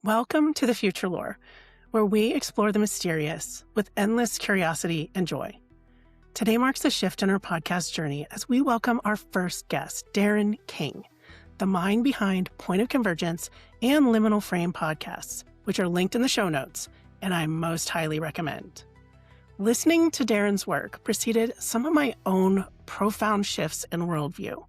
Welcome to the Future Lore, where we explore the mysterious with endless curiosity and joy. Today marks a shift in our podcast journey as we welcome our first guest, Darren King, the mind behind Point of Convergence and Liminal Frame podcasts, which are linked in the show notes, and I most highly recommend. Listening to Darren's work preceded some of my own profound shifts in worldview.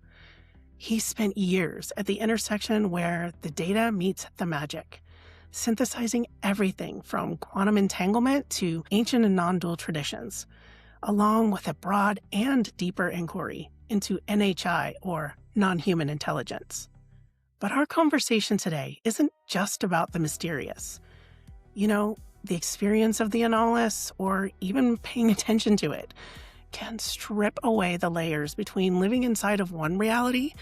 He spent years at the intersection where the data meets the magic, synthesizing everything from quantum entanglement to ancient and non-dual traditions, along with a broad and deeper inquiry into NHI, or non-human intelligence. But our conversation today isn't just about the mysterious. The experience of the anomalous, or even paying attention to it, can strip away the layers between living inside of one reality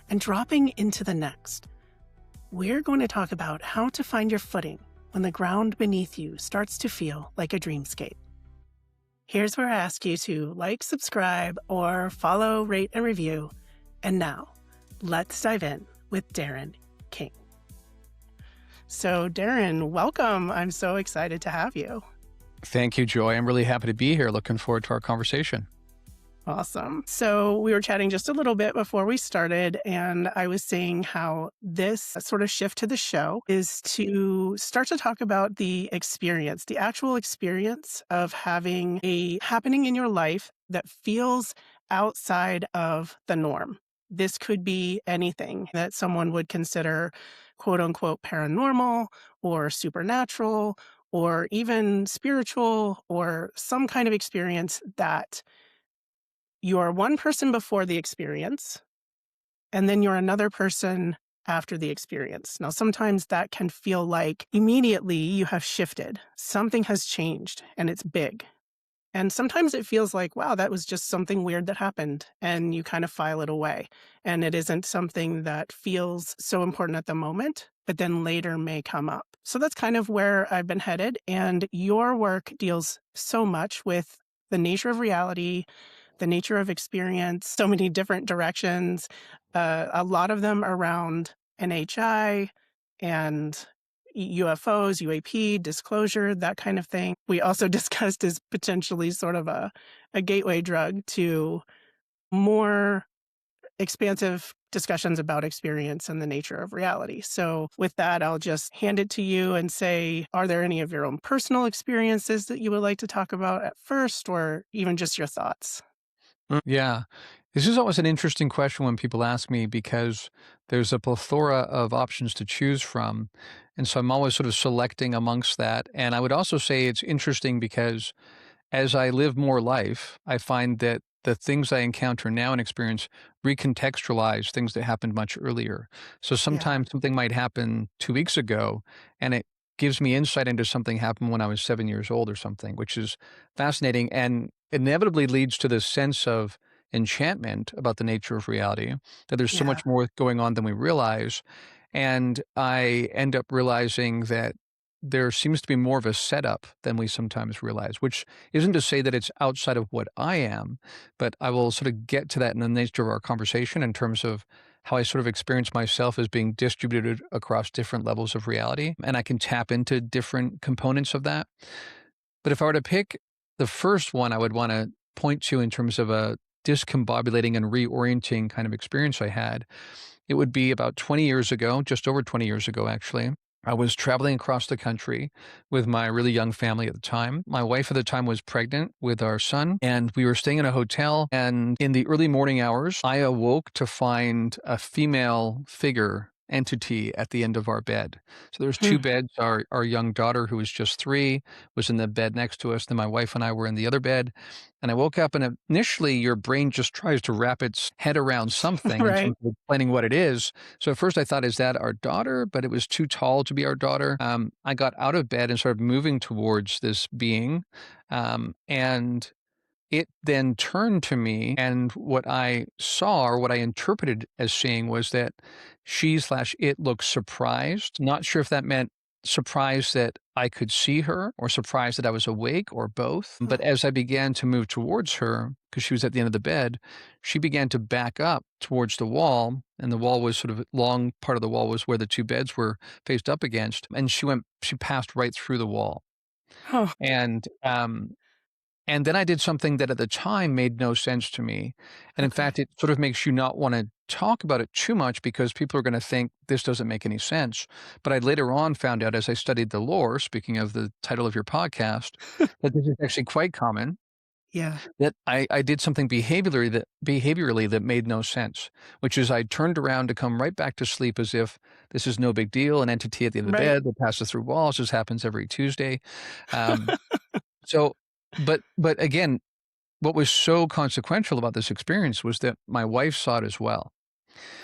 and dropping into the next. We're going to talk about how to find your footing when the ground beneath you starts to feel like a dreamscape. Here's where I ask you to like, subscribe, or follow, rate, and review. And now, let's dive in with Darren King. So, Darren, welcome. I'm so excited to have you. Thank you, Joy. I'm really happy to be here. Looking forward to our conversation. Awesome. So we were chatting just a little bit before we started, and I was saying how this sort of shift to the show is to start to talk about the experience, the actual experience of having a happening in your life that feels outside of the norm. This could be anything that someone would consider quote unquote paranormal or supernatural or even spiritual, or some kind of experience that you're one person before the experience, and then you're another person after the experience. Now, sometimes that can feel like immediately you have shifted. Something has changed, and it's big. And sometimes it feels like, wow, that was just something weird that happened, and you kind of file it away. And it isn't something that feels so important at the moment, but then later may come up. So that's kind of where I've been headed. And your work deals so much with the nature of reality, the nature of experience, so many different directions, a lot of them around NHI and UFOs, UAP, disclosure, that kind of thing. We also discussed as potentially sort of a gateway drug to more expansive discussions about experience and the nature of reality. So with that, I'll just hand it to you and say, are there any of your own personal experiences that you would like to talk about at first, or even just your thoughts? Yeah. This is always an interesting question when people ask me, because there's a plethora of options to choose from. And so I'm always sort of selecting amongst that. And I would also say it's interesting because as I live more life, I find that the things I encounter now and experience recontextualize things that happened much earlier. So Yeah. sometimes something might happen 2 weeks ago, and it gives me insight into something happened when I was 7 years old or something, which is fascinating and inevitably leads to this sense of enchantment about the nature of reality, that there's so Yeah. much more going on than we realize. And I end up realizing that there seems to be more of a setup than we sometimes realize, which isn't to say that it's outside of what I am, but I will sort of get to that in the nature of our conversation in terms of how I sort of experience myself as being distributed across different levels of reality. And I can tap into different components of that. But if I were to pick the first one I would want to point to in terms of a discombobulating and reorienting kind of experience I had, it would be about 20 years ago, just over 20 years ago, actually. I was traveling across the country with my really young family at the time. My wife at the time was pregnant with our son, and we were staying in a hotel. And in the early morning hours, I awoke to find a female figure entity at the end of our bed. So there's two Hmm. beds. Our young daughter, who was just 3, was in the bed next to us. Then my wife and I were in the other bed. And I woke up, and initially your brain just tries to wrap its head around something in Right. terms of explaining what it is. So at first I thought, is that our daughter? But it was too tall to be our daughter. I got out of bed and started moving towards this being. And it then turned to me, and what I saw, or what I interpreted as seeing, was that she/it looked surprised. Not sure if that meant surprised that I could see her or surprised that I was awake or both. But Oh, as I began to move towards her, because she was at the end of the bed, she began to back up towards the wall. And the wall was sort of long part of the wall was where the two beds were faced up against. And she passed right through the wall. oh, And, and then I did something that at the time made no sense to me. And in okay. fact, it sort of makes you not want to talk about it too much because people are going to think this doesn't make any sense. But I later on found out as I studied the lore, speaking of the title of your podcast, that this is actually quite common. Yeah. That I did something behaviorally that made no sense, which is I turned around to come right back to sleep as if this is no big deal, an entity at the end of the Right. bed that passes through walls. This happens every Tuesday. Um, so, but again, what was so consequential about this experience was that my wife saw it as well.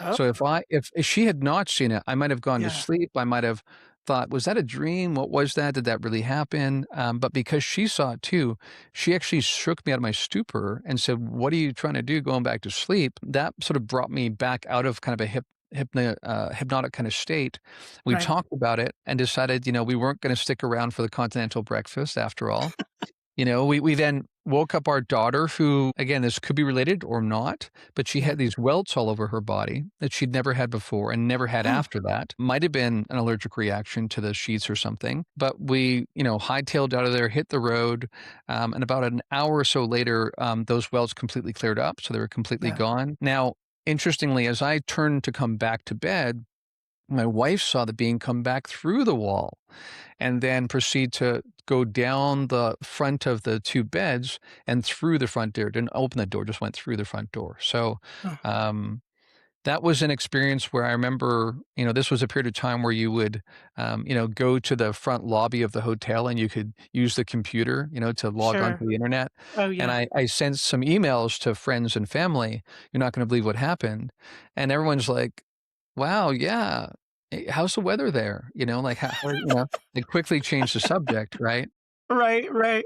Oh, So if she had not seen it, I might have gone to yeah. sleep. I might have thought, "Was that a dream? What was that? Did that really happen?" But because she saw it too, she actually shook me out of my stupor and said, "What are you trying to do going back to sleep?" That sort of brought me back out of kind of a hypnotic kind of state. We Right. talked about it and decided, we weren't going to stick around for the continental breakfast after all. We then woke up our daughter who, again, this could be related or not, but she Yeah. had these welts all over her body that she'd never had before and never had Oh, after that. Might have been an allergic reaction to the sheets or something, but we, hightailed out of there, hit the road, and about an hour or so later, those welts completely cleared up, so they were completely yeah. gone. Now, interestingly, as I turned to come back to bed, my wife saw the being come back through the wall and then proceed to go down the front of the two beds and through the front door. Didn't open the door, just went through the front door. So, Oh, um, that was an experience where I remember, this was a period of time where you would, go to the front lobby of the hotel and you could use the computer, to log sure. onto the internet. Oh, And yeah. I sent some emails to friends and family. You're not going to believe what happened. And everyone's like, wow, yeah. How's the weather there? Like they quickly changed the subject, right? Right, right.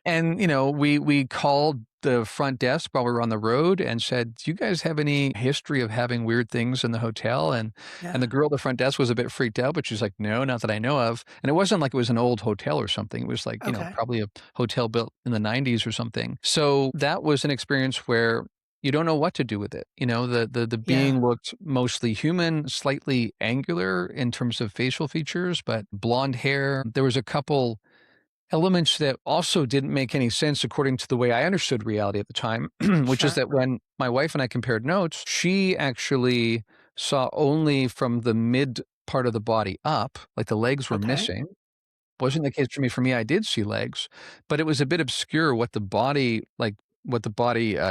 And, we called the front desk while we were on the road and said, "Do you guys have any history of having weird things in the hotel?" And the Yeah. girl at the front desk was a bit freaked out, but she's like, "No, not that I know of." And it wasn't like it was an old hotel or something. It was like, Okay. probably a hotel built in the 90s or something. So that was an experience where you don't know what to do with it. The Yeah. being looked mostly human, slightly angular in terms of facial features, but blonde hair. There was a couple elements that also didn't make any sense according to the way I understood reality at the time, which is Sure. that when my wife and I compared notes, she actually saw only from the mid part of the body up, like the legs were Okay. missing. Wasn't the case for me. For me, I did see legs, but it was a bit obscure what the body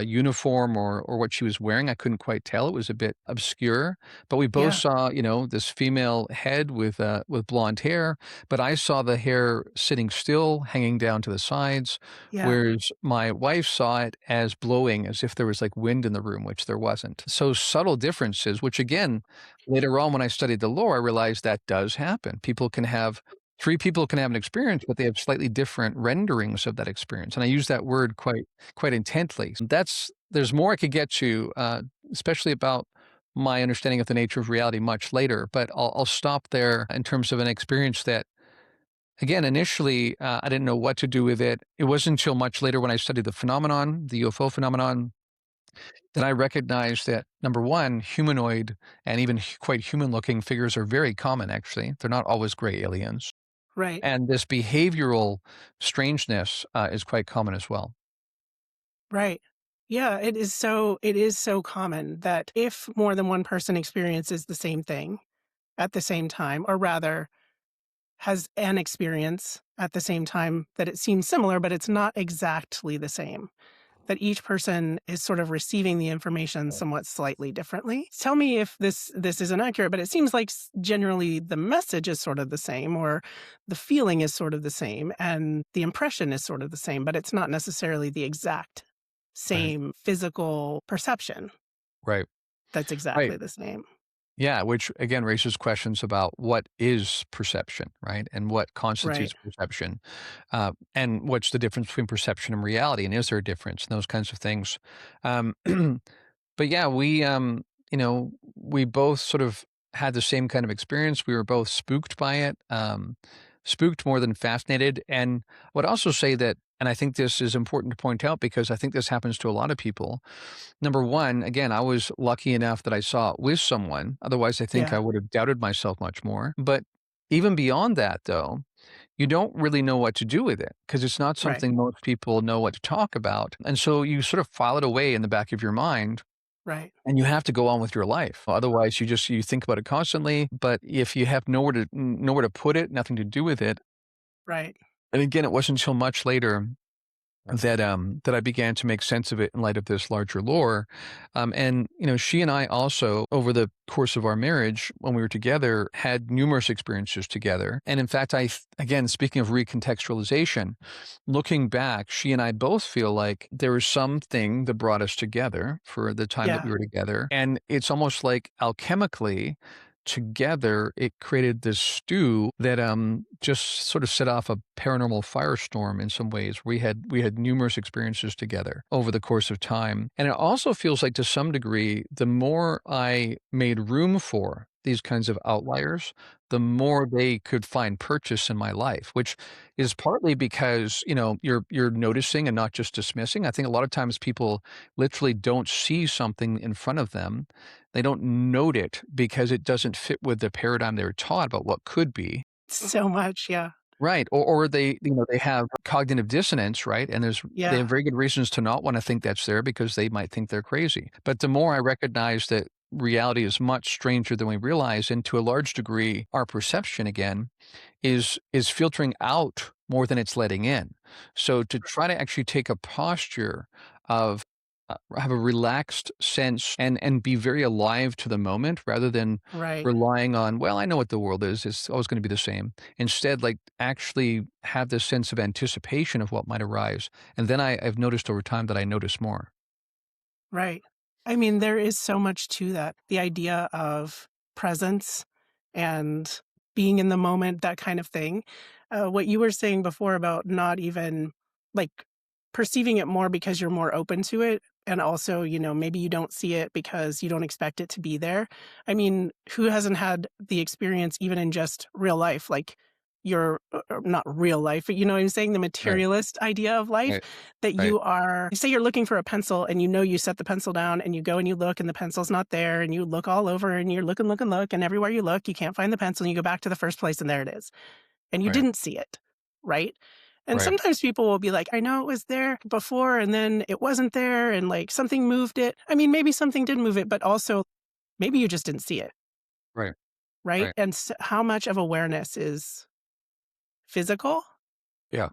uniform or what she was wearing. I couldn't quite tell. It was a bit obscure, but we both Yeah. saw, this female head with blonde hair, but I saw the hair sitting still, hanging down to the sides, Yeah. whereas my wife saw it as blowing, as if there was like wind in the room, which there wasn't. So subtle differences, which again, later on when I studied the lore, I realized that does happen. Three people can have an experience, but they have slightly different renderings of that experience, and I use that word quite intently. There's more I could get to, especially about my understanding of the nature of reality much later, but I'll stop there in terms of an experience that, again, initially, I didn't know what to do with it. It wasn't until much later when I studied the phenomenon, the UFO phenomenon, that I recognized that, number one, humanoid and even quite human-looking figures are very common, actually. They're not always gray aliens. Right. And this behavioral strangeness, is quite common as well. Right. Yeah, it is so common that if more than one person experiences the same thing at the same time, or rather has an experience at the same time that it seems similar, but it's not exactly the same. That each person is sort of receiving the information somewhat slightly differently. Tell me if this is inaccurate, but it seems like generally the message is sort of the same, or the feeling is sort of the same, and the impression is sort of the same, but it's not necessarily the exact Right. same physical perception Right. that's Right. exactly the same. Yeah, which again raises questions about what is perception, right? And what Right. constitutes perception, and what's the difference between perception and reality, and is there a difference, and those kinds of things. Um, but yeah, we both sort of had the same kind of experience. We were both spooked by it, spooked more than fascinated. And I would also say that, and I think this is important to point out because I think this happens to a lot of people. Number one, again, I was lucky enough that I saw it with someone. Otherwise, I think I Yeah. would have doubted myself much more. But even beyond that, though, you don't really know what to do with it because it's not Right. something most people know what to talk about. And so you sort of file it away in the back of your mind Right. and you have to go on with your life. Otherwise, you think about it constantly, but if you have nowhere to put it, nothing to do with it. Right. And again, it wasn't until much later that I began to make sense of it in light of this larger lore. And she and I also, over the course of our marriage, when we were together, had numerous experiences together. And in fact, again, speaking of recontextualization, looking back, she and I both feel like there was something that brought us together for the time that Yeah. we were together. And it's almost like alchemically together, it created this stew that just sort of set off a paranormal firestorm in some ways. We had numerous experiences together over the course of time. And it also feels like to some degree, the more I made room for these kinds of outliers, the more they could find purchase in my life, which is partly because, you're noticing and not just dismissing. I think a lot of times people literally don't see something in front of them. They don't note it because it doesn't fit with the paradigm they were taught about what could be. So much. Yeah. Right. Or they have cognitive dissonance, right? And they have Yeah. very good reasons to not want to think that's there because they might think they're crazy. But the more I recognize that reality is much stranger than we realize, and to a large degree, our perception again is filtering out more than it's letting in. So to try to actually take a posture of have a relaxed sense and be very alive to the moment rather than Right. relying on, well, I know what the world is. It's always going to be the same. Instead, like actually have this sense of anticipation of what might arise. And then I've noticed over time that I notice more. Right. I mean, there is so much to that. The idea of presence and being in the moment, that kind of thing. What you were saying before about not even like perceiving it more because you're more open to it. And also, maybe you don't see it because you don't expect it to be there. I mean, who hasn't had the experience even in just real life? Like your, not real life, but you know what I'm saying? The Right. materialist idea of life Right. that Right. say you're looking for a pencil and you set the pencil down and you go and you look and the pencil's not there and you look all over and you're look and everywhere you look, you can't find the pencil and you go back to the first place and there it is. And you Right. didn't see it, right? And Right. sometimes people will be like, I know it was there before and then it wasn't there and like something moved it. I mean, maybe something did move it, but also maybe you just didn't see it, Right. right? Right. And how much of awareness is physical Yeah.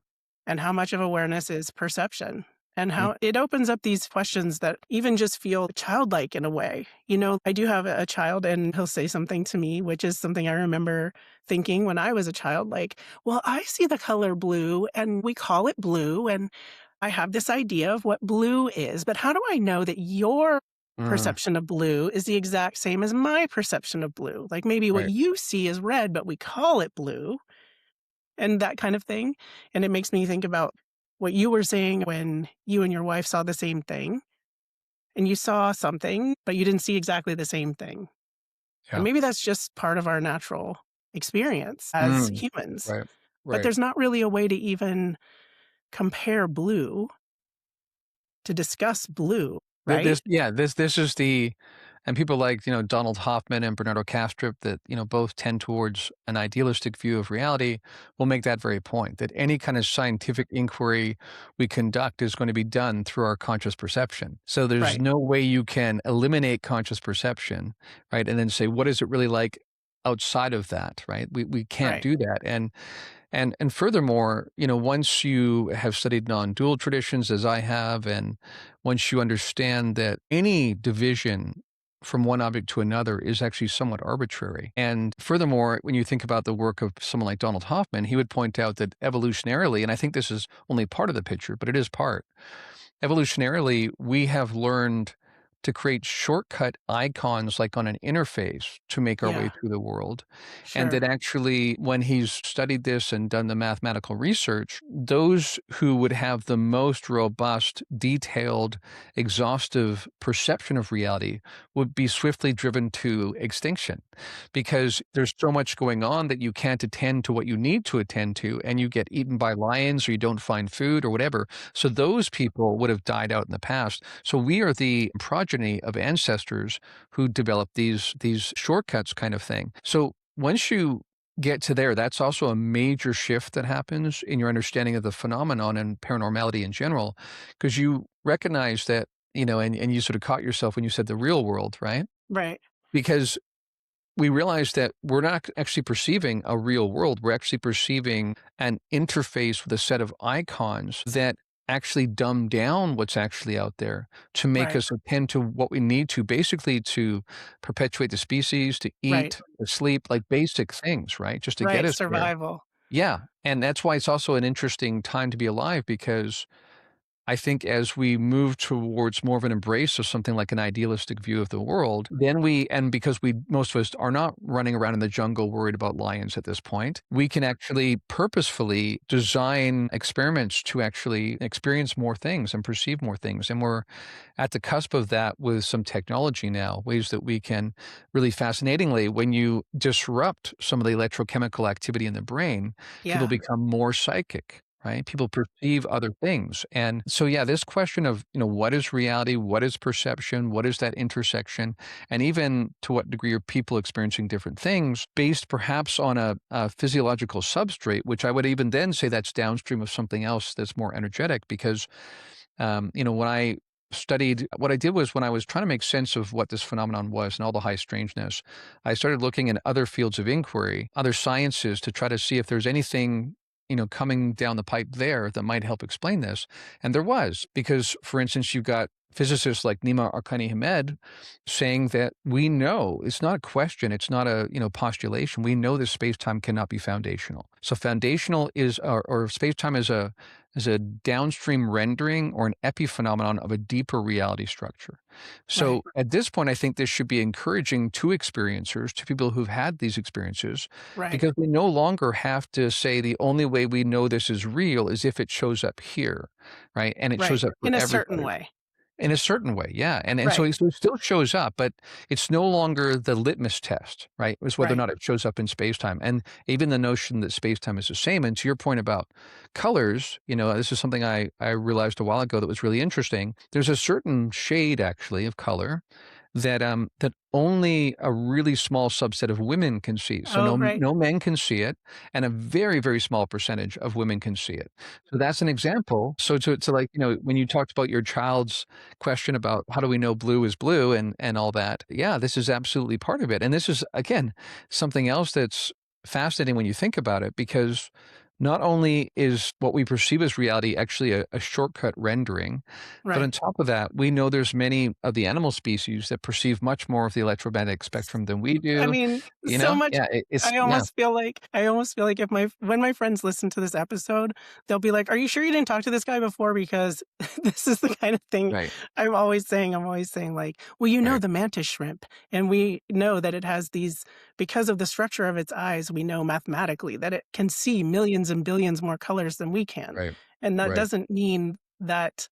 and how much of awareness is perception and Mm. how it opens up these questions that even just feel childlike in a way. I do have a child and he'll say something to me, which is something I remember thinking when I was a child, like, well, I see the color blue and we call it blue. And I have this idea of what blue is, but how do I know that your Mm. perception of blue is the exact same as my perception of blue? Like maybe what Right. you see is red, but we call it blue and that kind of thing. And it makes me think about what you were saying when you and your wife saw the same thing and you saw something, but you didn't see exactly the same thing. And Yeah. maybe that's just part of our natural experience as Mm. humans, Right. but Right. there's not really a way to even compare blue to discuss blue, right? This is and people like, Donald Hoffman and Bernardo Kastrup that, both tend towards an idealistic view of reality will make that very point, that any kind of scientific inquiry we conduct is going to be done through our conscious perception. So there's Right, no way you can eliminate conscious perception, right? And then say, what is it really like outside of that, right? We can't right, do that. And furthermore, once you have studied non-dual traditions as I have, and once you understand that any division from one object to another is actually somewhat arbitrary. And furthermore, when you think about the work of someone like Donald Hoffman, he would point out that evolutionarily, and I think this is only part of the picture, but it is part, evolutionarily, we have learned to create shortcut icons like on an interface to make our way Yeah. through the world. And that Sure. actually, when he's studied this and done the mathematical research, those who would have the most robust, detailed, exhaustive perception of reality would be swiftly driven to extinction because there's so much going on that you can't attend to what you need to attend to, and you get eaten by lions or you don't find food or whatever. So those people would have died out in the past. So we are the progeny of ancestors who developed these shortcuts kind of thing. So once you get to there, that's also a major shift that happens in your understanding of the phenomenon and paranormality in general, because you recognize that, and you sort of caught yourself when you said the real world, right? Right. Because we realize that we're not actually perceiving a real world. We're actually perceiving an interface with a set of icons that actually dumb down what's actually out there to make Right. us attend to what we need to, basically to perpetuate the species, to Right. eat, to sleep, like basic things, right? Just to get Right. us there. Survival. Yeah. And that's why it's also an interesting time to be alive, because I think as we move towards more of an embrace of something like an idealistic view of the world, then and because most of us are not running around in the jungle worried about lions at this point, we can actually purposefully design experiments to actually experience more things and perceive more things. And we're at the cusp of that with some technology now, ways that we can really fascinatingly, when you disrupt some of the electrochemical activity in the brain, people Yeah. become more psychic. Right? People perceive other things. And so, yeah, this question of, what is reality? What is perception? What is that intersection? And even to what degree are people experiencing different things based perhaps on a physiological substrate, which I would even then say that's downstream of something else that's more energetic. Because, when I studied, what I did was, when I was trying to make sense of what this phenomenon was and all the high strangeness, I started looking in other fields of inquiry, other sciences, to try to see if there's anything coming down the pipe there that might help explain this. And there was, because, for instance, you've got physicists like Nima Arkani Hamed saying that we know it's not a question, it's not a postulation. We know that space-time cannot be foundational. So foundational is, or space-time is a downstream rendering or an epiphenomenon of a deeper reality structure. Right. So at this point, I think this should be encouraging to experiencers, to people who've had these experiences, Right. because we no longer have to say the only way we know this is real is if it shows up here, right? And it shows Right. up for In a certain everybody. way. In a certain way, yeah, and so Right. it still shows up, but it's no longer the litmus test, right? Is whether or Right. not it shows up in space-time, and even the notion that space-time is the same. And to your point about colors, this is something I realized a while ago that was really interesting. There's a certain shade, actually, of color that only a really small subset of women can see. So Oh, right. no men can see it, and a very, very small percentage of women can see it. So that's an example. So to like, when you talked about your child's question about how do we know blue is blue and all that, yeah, this is absolutely part of it. And this is, again, something else that's fascinating when you think about it, because not only is what we perceive as reality actually a shortcut rendering, but on Right. top of that, we know there's many of the animal species that perceive much more of the electromagnetic spectrum than we I do. mean, so much. Yeah, yeah, I almost feel like if when my friends listen to this episode, they'll be like, "Are you sure you didn't talk to this guy before?" Because this is the kind of thing right, I'm always saying. I'm always saying like, "Well, right, the mantis shrimp, and we know that it has these because of the structure of its eyes. We know mathematically that it can see millions and billions more colors than we can, right, and that right, doesn't mean that."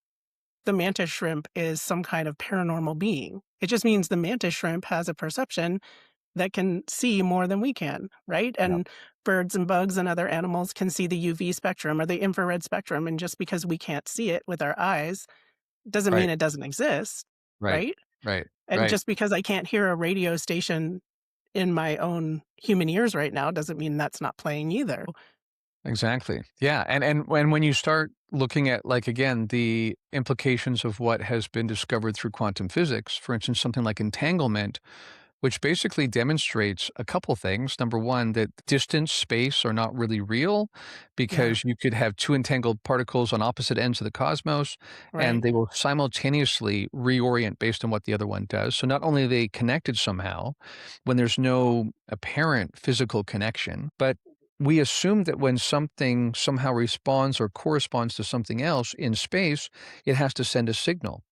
The mantis shrimp is some kind of paranormal being. It just means the mantis shrimp has a perception that can see more than we can, right? yeah, And birds and bugs and other animals can see the UV spectrum or the infrared spectrum. And just because we can't see it with our eyes doesn't mean right, it doesn't exist, right, right? right, And right. just because I can't hear a radio station in my own human ears right now doesn't mean that's not playing either. Exactly. Yeah, and when you start looking at, like, again, the implications of what has been discovered through quantum physics, for instance, something like entanglement, which basically demonstrates a couple things. Number one, that distance, space are not really real, Yeah, because you could have two entangled particles on opposite ends of the cosmos, and right, they will simultaneously reorient based on what the other one does. So not only are they connected somehow when there's no apparent physical connection, but we assume that when something somehow responds or corresponds to something else in space, it has to send a signal.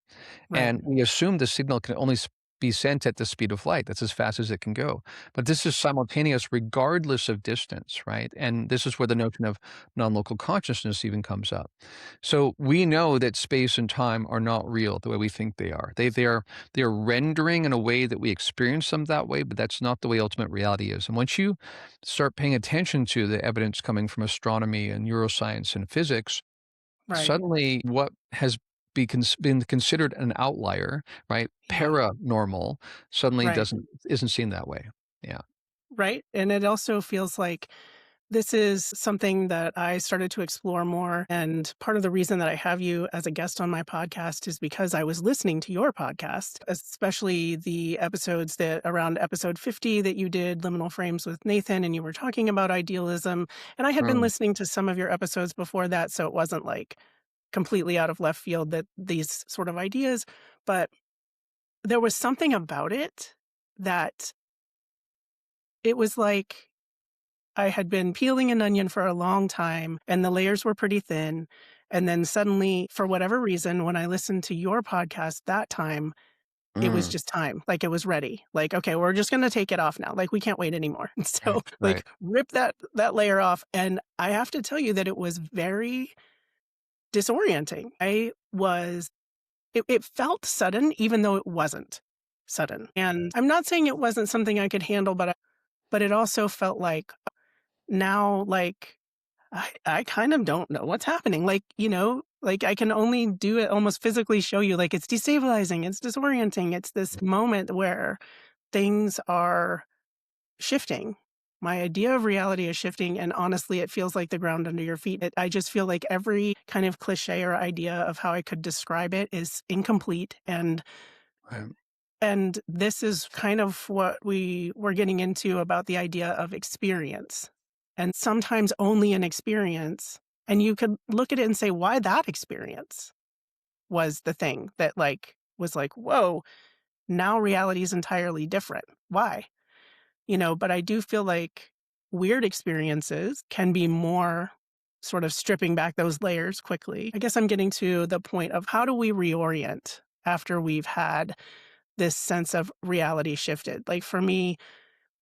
Right. And we assume the signal can only be sent at the speed of light. That's as fast as it can go. But this is simultaneous regardless of distance, right? And this is where the notion of non-local consciousness even comes up. So we know that space and time are not real the way we think they are. They are rendering in a way that we experience them that way, but that's not the way ultimate reality is. And once you start paying attention to the evidence coming from astronomy and neuroscience and physics, Right. suddenly what has been considered an outlier, right, Yeah. paranormal, suddenly Right. doesn't isn't seen that way. Yeah. Right. And it also feels like this is something that I started to explore more. And part of the reason that I have you as a guest on my podcast is because I was listening to your podcast, especially the episodes that around episode 50 that you did Liminal Frames with Nathan, and you were talking about idealism. And I had been Mm, listening to some of your episodes before that. So it wasn't like completely out of left field that these sort of ideas, but there was something about it that it was like I had been peeling an onion for a long time and the layers were pretty thin. And then suddenly, for whatever reason, when I listened to your podcast that time, it was mm, just time. Like it was ready. Like, okay, we're just going to take it off now. Like we can't wait anymore. And so right, right. like rip that layer off. And I have to tell you that it was very disorienting. It felt sudden, even though it wasn't sudden. And I'm not saying it wasn't something I could handle, but it also felt like now, like, I kind of don't know what's happening. Like, like I can only do it almost physically show you, like, it's destabilizing, it's disorienting. It's this moment where things are shifting. My idea of reality is shifting. And honestly, it feels like the ground under your feet. I just feel like every kind of cliche or idea of how I could describe it is incomplete. Right. And this is kind of what we were getting into about the idea of experience. And sometimes only an experience. And you could look at it and say, why that experience was the thing that was like, whoa, now reality is entirely different. Why? But I do feel like weird experiences can be more sort of stripping back those layers quickly. I guess I'm getting to the point of how do we reorient after we've had this sense of reality shifted. Like for me,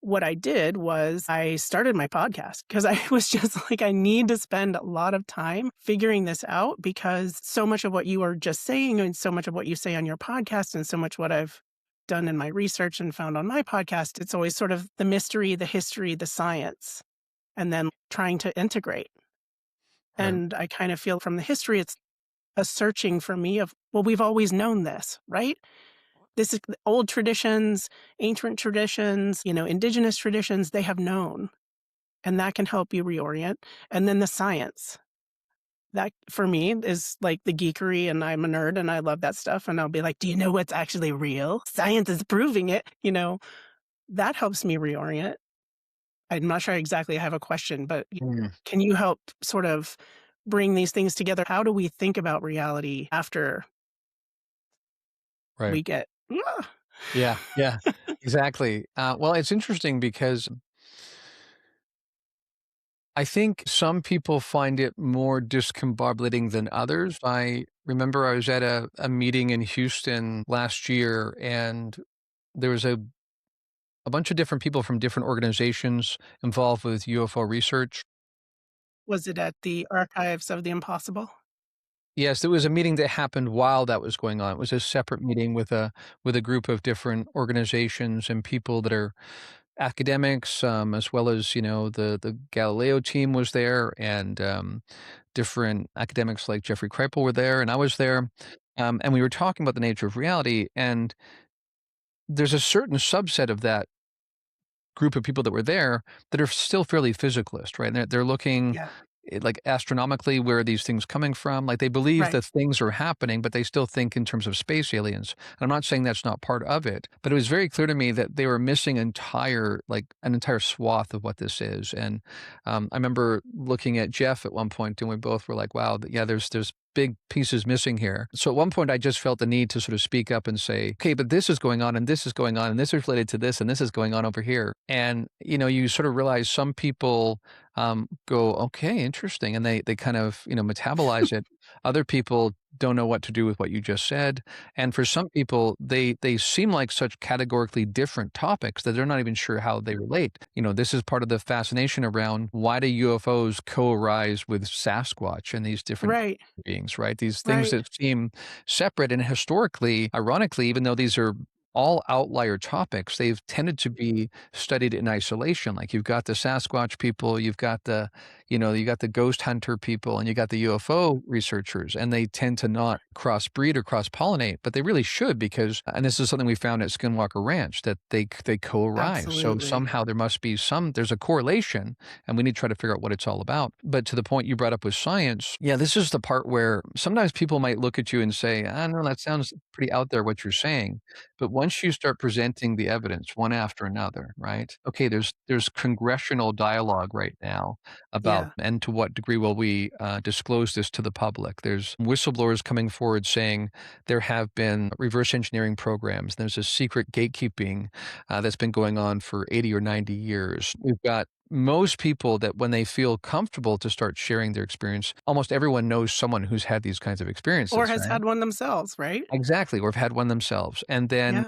what I did was I started my podcast because I was just like, I need to spend a lot of time figuring this out because so much of what you are just saying and so much of what you say on your podcast and so much what I've done in my research and found on my podcast, it's always sort of the mystery, the history, the science, and then trying to integrate. Right. And I kind of feel from the history, it's a searching for me of, well, we've always known this, right? This is old traditions, ancient traditions, indigenous traditions, they have known, and that can help you reorient. And then the science. That for me is like the geekery, and I'm a nerd and I love that stuff. And I'll be like, do you know what's actually real? Science is proving it. That helps me reorient. I'm not sure exactly I have a question, but Mm, can you help sort of bring these things together? How do we think about reality after right. we get Yeah, yeah, exactly. Well, it's interesting because I think some people find it more discombobulating than others. I remember I was at a meeting in Houston last year, and there was a bunch of different people from different organizations involved with UFO research. Was it at the Archives of the Impossible? Yes, there was a meeting that happened while that was going on. It was a separate meeting with a group of different organizations and people that are academics, as well as, the Galileo team was there, and different academics like Jeffrey Kripal were there, and I was there. And we were talking about the nature of reality, and there's a certain subset of that group of people that were there that are still fairly physicalist, right? They're looking Yeah. like astronomically, where are these things coming from? Like they believe Right. that things are happening, but they still think in terms of space aliens. And I'm not saying that's not part of it, but it was very clear to me that they were missing an entire swath of what this is. And I remember looking at Jeff at one point, and we both were like, "Wow, yeah, there's big pieces missing here." So at one point, I just felt the need to sort of speak up and say, "Okay, but this is going on, and this is going on, and this is related to this, and this is going on over here." And you sort of realize some people go, okay, interesting. And they kind of, metabolize it. Other people don't know what to do with what you just said. And for some people, they seem like such categorically different topics that they're not even sure how they relate. This is part of the fascination around why do UFOs co-arise with Sasquatch and these different Right. beings, right? These things Right. that seem separate and historically, ironically, even though these are all outlier topics, they've tended to be studied in isolation. Like you've got the Sasquatch people, you got the ghost hunter people, and you got the UFO researchers, and they tend to not crossbreed or cross pollinate, but they really should because, and this is something we found at Skinwalker Ranch, that they co-arise. So Absolutely. somehow there's a correlation, and we need to try to figure out what it's all about. But to the point you brought up with science, yeah, this is the part where sometimes people might look at you and say, "I know that sounds pretty out there what you're saying." But once you start presenting the evidence one after another, right? Okay, there's congressional dialogue right now about Yeah. and to what degree will we disclose this to the public. There's whistleblowers coming forward saying there have been reverse engineering programs. There's a secret gatekeeping that's been going on for 80 or 90 years. We've got most people that when they feel comfortable to start sharing their experience, almost everyone knows someone who's had these kinds of Or experiences, has right? had one themselves, right? Exactly, or have had one themselves. And Yeah.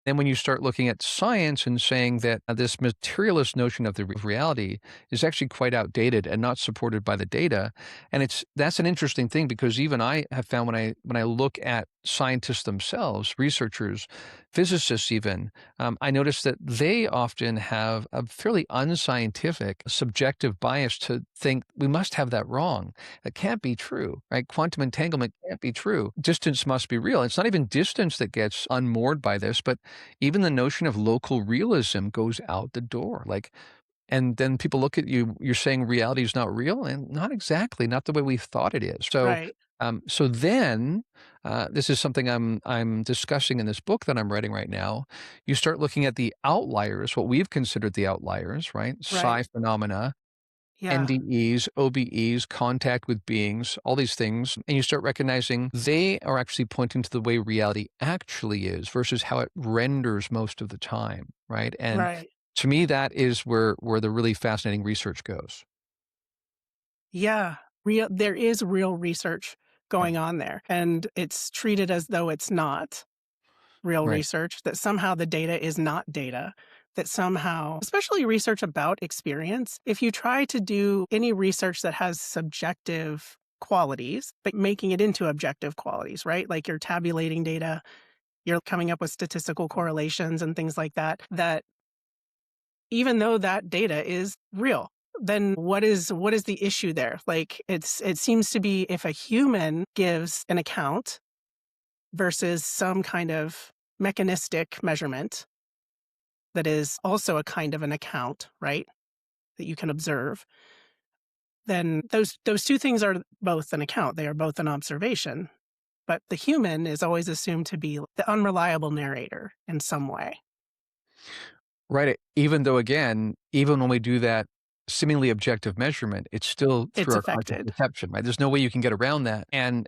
then when you start looking at science and saying that this materialist notion of the reality is actually quite outdated and not supported by the data, and that's an interesting thing because even I have found when I look at scientists themselves, researchers, physicists even, I notice that they often have a fairly unscientific, subjective bias to think we must have that wrong. That can't be true, right? Quantum entanglement can't be true. Distance must be real. It's not even distance that gets unmoored by this, but even the notion of local realism goes out the door. Like, and then people look at you, you're saying reality is not real, and not exactly, not the way we thought it is. So, Right. so then, this is something I'm discussing in this book that I'm writing right now. You start looking at the outliers, what we've considered the outliers, right? Right. Psi phenomena, Yeah. NDEs, OBEs, contact with beings, all these things, and you start recognizing they are actually pointing to the way reality actually is versus how it renders most of the time, right? And Right. to me, that is where the really fascinating research goes. Yeah. There is real research going on there, and it's treated as though it's not real Right. research, that somehow the data is not data, that somehow, especially research about experience, if you try to do any research that has subjective qualities, but making it into objective qualities, right? Like you're tabulating data, you're coming up with statistical correlations and things like that, that even though that data is real, then what is the issue there? Like it seems to be if a human gives an account versus some kind of mechanistic measurement that is also a kind of an account, right? That you can observe, then those two things are both an account. They are both an observation. But the human is always assumed to be the unreliable narrator in some way. Right. Even though, again, even when we do that seemingly objective measurement, it's still through It's our conscious affected. perception, right? There's no way you can get around that. And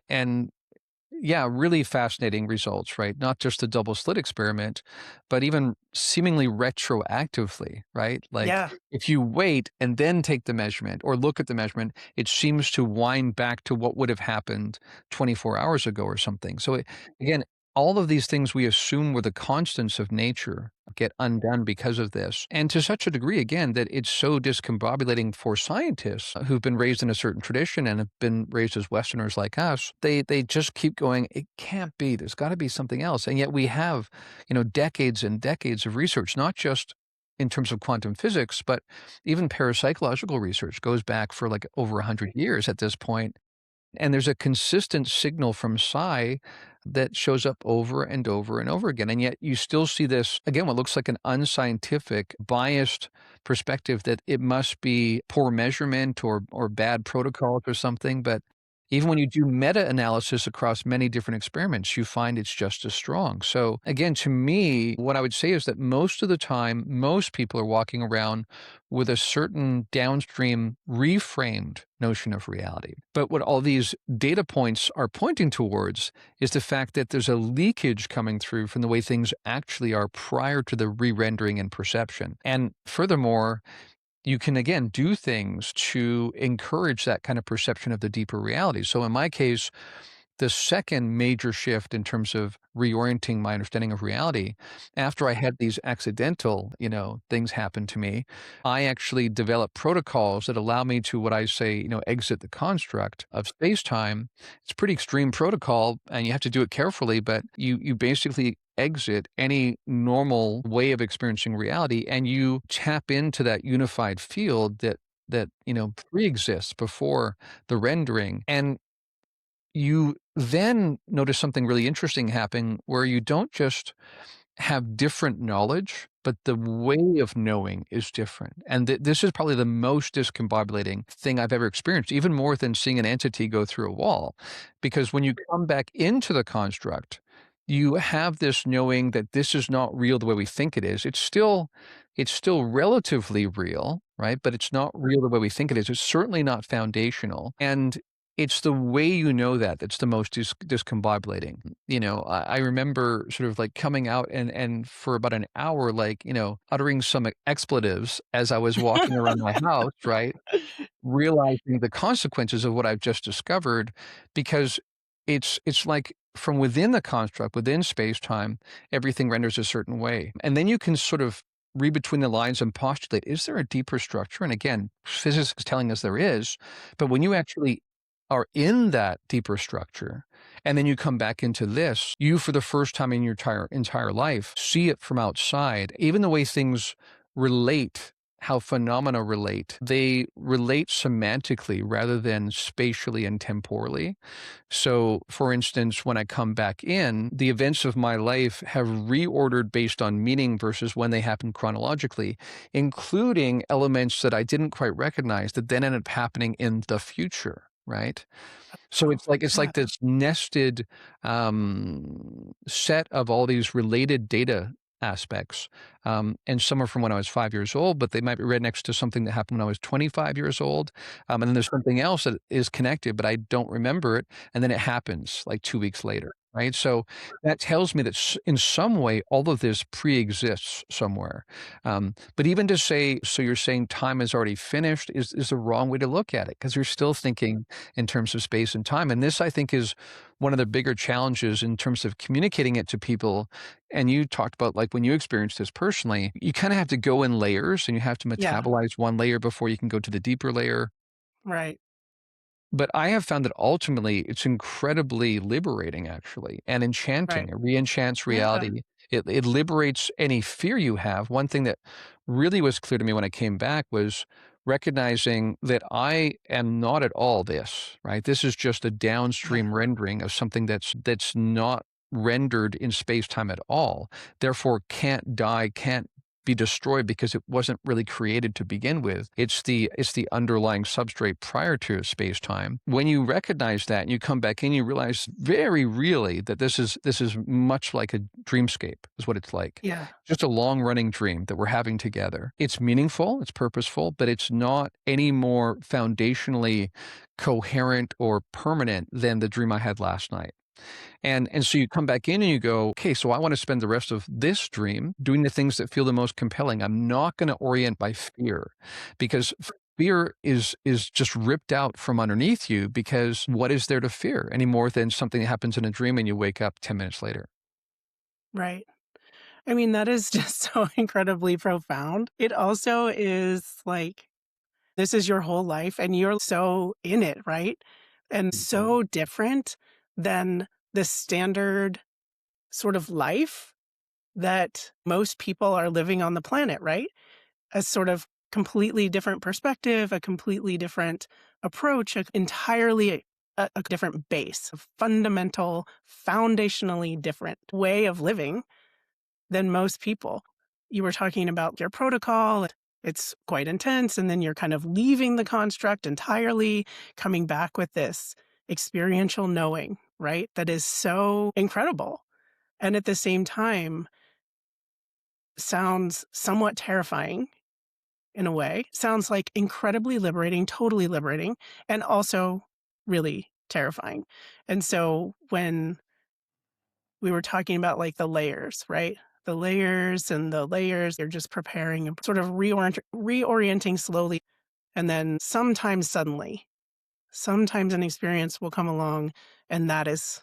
yeah, really fascinating results, right? Not just the double slit experiment, but even seemingly retroactively, right? Like Yeah. if you wait and then take the measurement or look at the measurement, it seems to wind back to what would have happened 24 hours ago or something. So again, all of these things we assume were the constants of nature get undone because of this. And to such a degree, again, that it's so discombobulating for scientists who've been raised in a certain tradition and have been raised as Westerners like us. They just keep going, it can't be. There's got to be something else. And yet we have, decades and decades of research, not just in terms of quantum physics, but even parapsychological research goes back for like over 100 years at this point. And there's a consistent signal from psi that shows up over and over and over again. And yet you still see this, again, what looks like an unscientific, biased perspective that it must be poor measurement or bad protocols or something. But even when you do meta-analysis across many different experiments, you find it's just as strong. So again, to me, what I would say is that most of the time, most people are walking around with a certain downstream reframed notion of reality. But what all these data points are pointing towards is the fact that there's a leakage coming through from the way things actually are prior to the re-rendering and perception. And furthermore, you can again do things to encourage that kind of perception of the deeper reality. So in my case, the second major shift in terms of reorienting my understanding of reality, after I had these accidental, things happen to me, I actually developed protocols that allow me to what I say, exit the construct of space-time. It's a pretty extreme protocol and you have to do it carefully, but you basically exit any normal way of experiencing reality and you tap into that unified field that pre-exists before the rendering. And you then notice something really interesting happening where you don't just have different knowledge, but the way of knowing is different. And this is probably the most discombobulating thing I've ever experienced, even more than seeing an entity go through a wall. Because when you come back into the construct, you have this knowing that this is not real the way we think it is. It's still relatively real, right? But it's not real the way we think it is. It's certainly not foundational. And it's the way you know that that's the most discombobulating. I remember sort of like coming out and for about an hour, like, uttering some expletives as I was walking around my house, right? Realizing the consequences of what I've just discovered because it's like from within the construct, within space-time, everything renders a certain way. And then you can sort of read between the lines and postulate, is there a deeper structure? And again, physics is telling us there is, but when you actually are in that deeper structure, and then you come back into this, you for the first time in your entire life see it from outside. Even the way things relate, how phenomena relate, they relate semantically rather than spatially and temporally. So, for instance, when I come back in, the events of my life have reordered based on meaning versus when they happen chronologically, including elements that I didn't quite recognize that then ended up happening in the future, right? So Oh, it's like yeah. this nested set of all these related data aspects. And some are from when I was 5 years old, but they might be read next to something that happened when I was 25 years old. And then there's something else that is connected, but I don't remember it. And then it happens like 2 weeks later. Right. So that tells me that in some way, all of this pre exists somewhere. But even to say, so you're saying time is already finished is the wrong way to look at it because you're still thinking in terms of space and time. And this, I think, is one of the bigger challenges in terms of communicating it to people. And you talked about like when you experienced this personally, you kind of have to go in layers and you have to Yeah. metabolize one layer before you can go to the deeper layer. Right. But I have found that ultimately it's incredibly liberating, actually, and enchanting. Right. It re-enchants Yeah. reality. It liberates any fear you have. One thing that really was clear to me when I came back was recognizing that I am not at all this, right? This is just a Yeah. downstream rendering of something that's not rendered in space-time at all. Therefore, can't die, can't be destroyed because it wasn't really created to begin with. It's the underlying substrate prior to space-time. When you recognize that and you come back in, you realize very really that this is much like a dreamscape, is what it's like. Yeah. Just a long-running dream that we're having together. It's meaningful, it's purposeful, but it's not any more foundationally coherent or permanent than the dream I had last night. And so you come back in and you go, okay, so I want to spend the rest of this dream doing the things that feel the most compelling. I'm not going to orient by fear because fear is just ripped out from underneath you because what is there to fear any more than something that happens in a dream and you wake up 10 minutes later? Right. I mean, that is just so incredibly profound. It also is like, this is your whole life and you're so in it, right? And so different than the standard sort of life that most people are living on the planet, right? A sort of completely different perspective, a completely different approach, entirely a different base, a fundamental, foundationally different way of living than most people. You were talking about your protocol. It's quite intense. And then you're kind of leaving the construct entirely, coming back with this experiential knowing, right? That is so incredible. And at the same time, sounds somewhat terrifying in a way. Sounds like incredibly liberating, totally liberating, and also really terrifying. And so when we were talking about like the layers, right? the layers and the layers. You're just preparing and sort of reorienting slowly. And then sometimes an experience will come along and that is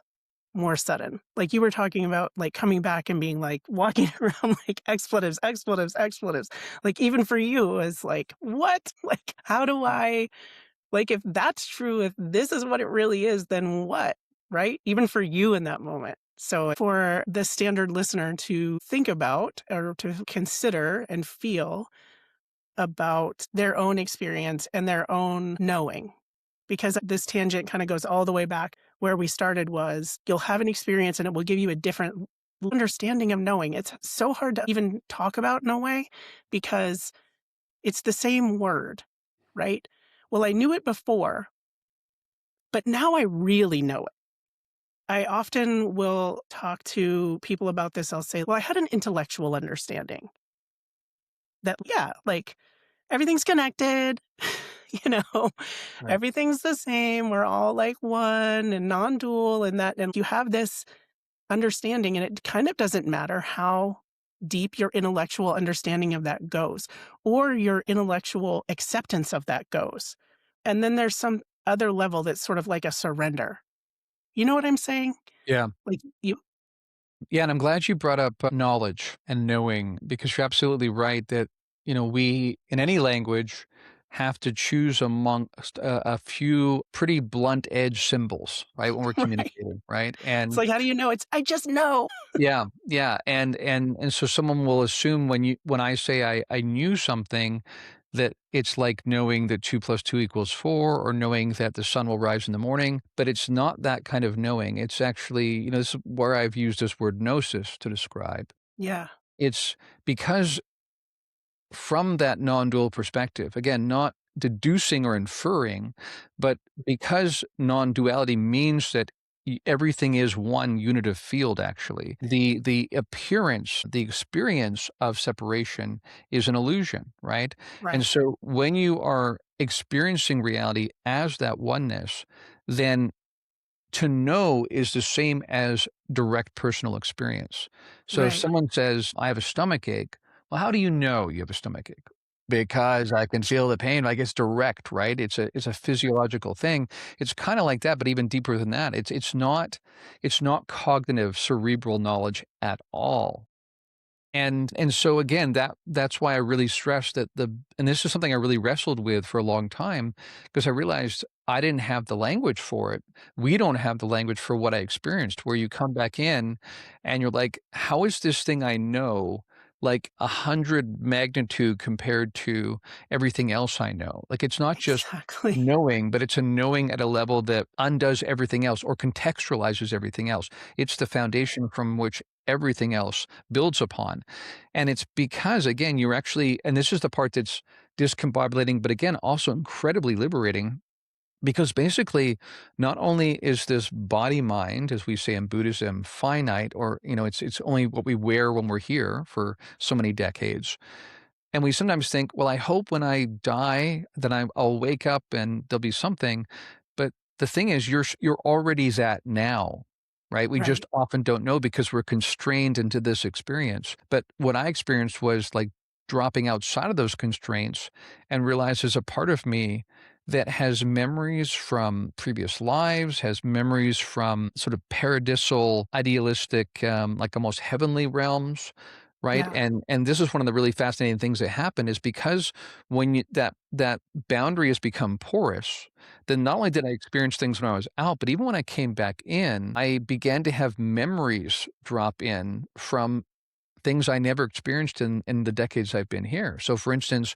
more sudden. Like you were talking about, like coming back and being like walking around like expletives, expletives, expletives. Like even for you, it's like, what? Like, how do I, like, if that's true, if this is what it really is, then what? Right? Even for you in that moment. So for the standard listener to think about or to consider and feel about their own experience and their own knowing. Because this tangent kind of goes all the way back where we started was you'll have an experience and it will give you a different understanding of knowing. It's so hard to even talk about in a way because it's the same word, right? Well, I knew it before, but now I really know it. I often will talk to people about this. I'll say, well, I had an intellectual understanding that, yeah, like everything's connected, you know, Right. everything's the same. We're all like one and non dual, and that, and you have this understanding, and it kind of doesn't matter how deep your intellectual understanding of that goes or your intellectual acceptance of that goes. And then there's some other level that's sort of like a surrender. You know what I'm saying? Yeah. Like you, Yeah, and I'm glad you brought up knowledge and knowing because you're absolutely right that, we in any language have to choose amongst a few pretty blunt edge symbols, right, when we're right? communicating, right? It's And like, how do you know? It's, I just know. yeah, yeah, and so someone will assume when I say I knew something that it's like knowing that 2 plus 2 equals 4 or knowing that the sun will rise in the morning, but it's not that kind of knowing. It's actually, this is where I've used this word gnosis to describe. Yeah, It's because from that non-dual perspective, again, not deducing or inferring, but because non-duality means that everything is one unit of field actually. The appearance, the experience of separation is an illusion, right? And right, so when you are experiencing reality as that oneness, then to know is the same as direct personal experience. So if right. someone says, I have a stomach ache, well, how do you know you have a stomach ache? Because I can feel the pain, like it's direct, right? It's a physiological thing. It's kind of like that, but even deeper than that. It's not cognitive cerebral knowledge at all. And so again, that's why I really stress that and this is something I really wrestled with for a long time because I realized I didn't have the language for it. We don't have the language for what I experienced, where you come back in and you're like, how is this thing I know like 100 magnitude compared to everything else I know? Like it's not just Exactly. knowing, but it's a knowing at a level that undoes everything else or contextualizes everything else. It's the foundation from which everything else builds upon. And it's because, again, you're actually, and this is the part that's discombobulating, but again, also incredibly liberating. Because basically, not only is this body mind, as we say in Buddhism, finite, or it's only what we wear when we're here for so many decades, and we sometimes think, well, I hope when I die that I'll wake up and there'll be something. But the thing is, you're already that now, right? We just Right. often don't know because we're constrained into this experience. But what I experienced was like dropping outside of those constraints and realize there's a part of me that has memories from previous lives, has memories from sort of paradisal, idealistic, like almost heavenly realms, right? Yeah. And this is one of the really fascinating things that happen is because when that boundary has become porous, then not only did I experience things when I was out, but even when I came back in, I began to have memories drop in from things I never experienced in the decades I've been here. So for instance,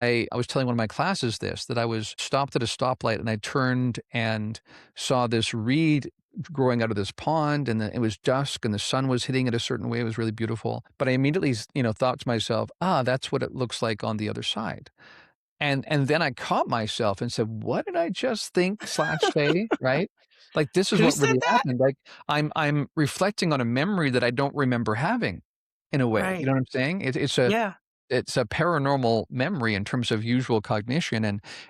I was telling one of my classes this, that I was stopped at a stoplight and I turned and saw this reed growing out of this pond and it was dusk and the sun was hitting it a certain way. It was really beautiful. But I immediately, thought to myself, that's what it looks like on the other side. And then I caught myself and said, "What did I just think slash say?" Right? Like, this is Who what said really that? happened. Like, I'm reflecting on a memory that I don't remember having in a way. You Right. know what I'm saying? Yeah. It's a paranormal memory in terms of usual cognition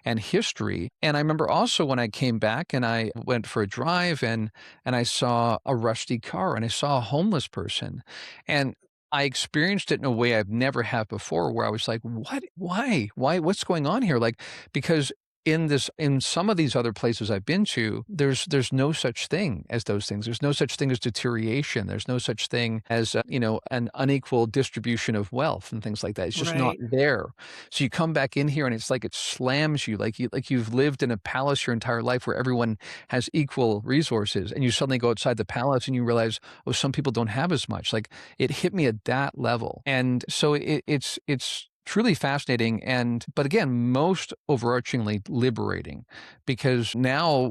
and history. And I remember also when I came back and I went for a drive and I saw a rusty car and I saw a homeless person. And I experienced it in a way I've never have before where I was like, "What? Why? Why? What's going on here?" Like, because in some of these other places I've been to, there's no such thing as those things. There's no such thing as deterioration. There's no such thing as, an unequal distribution of wealth and things like that. It's just not Right. there. So you come back in here and it's like it slams you, like you've lived in a palace your entire life where everyone has equal resources, and you suddenly go outside the palace and you realize, oh, some people don't have as much. Like, it hit me at that level. And so it's truly fascinating, and but again, most overarchingly liberating, because now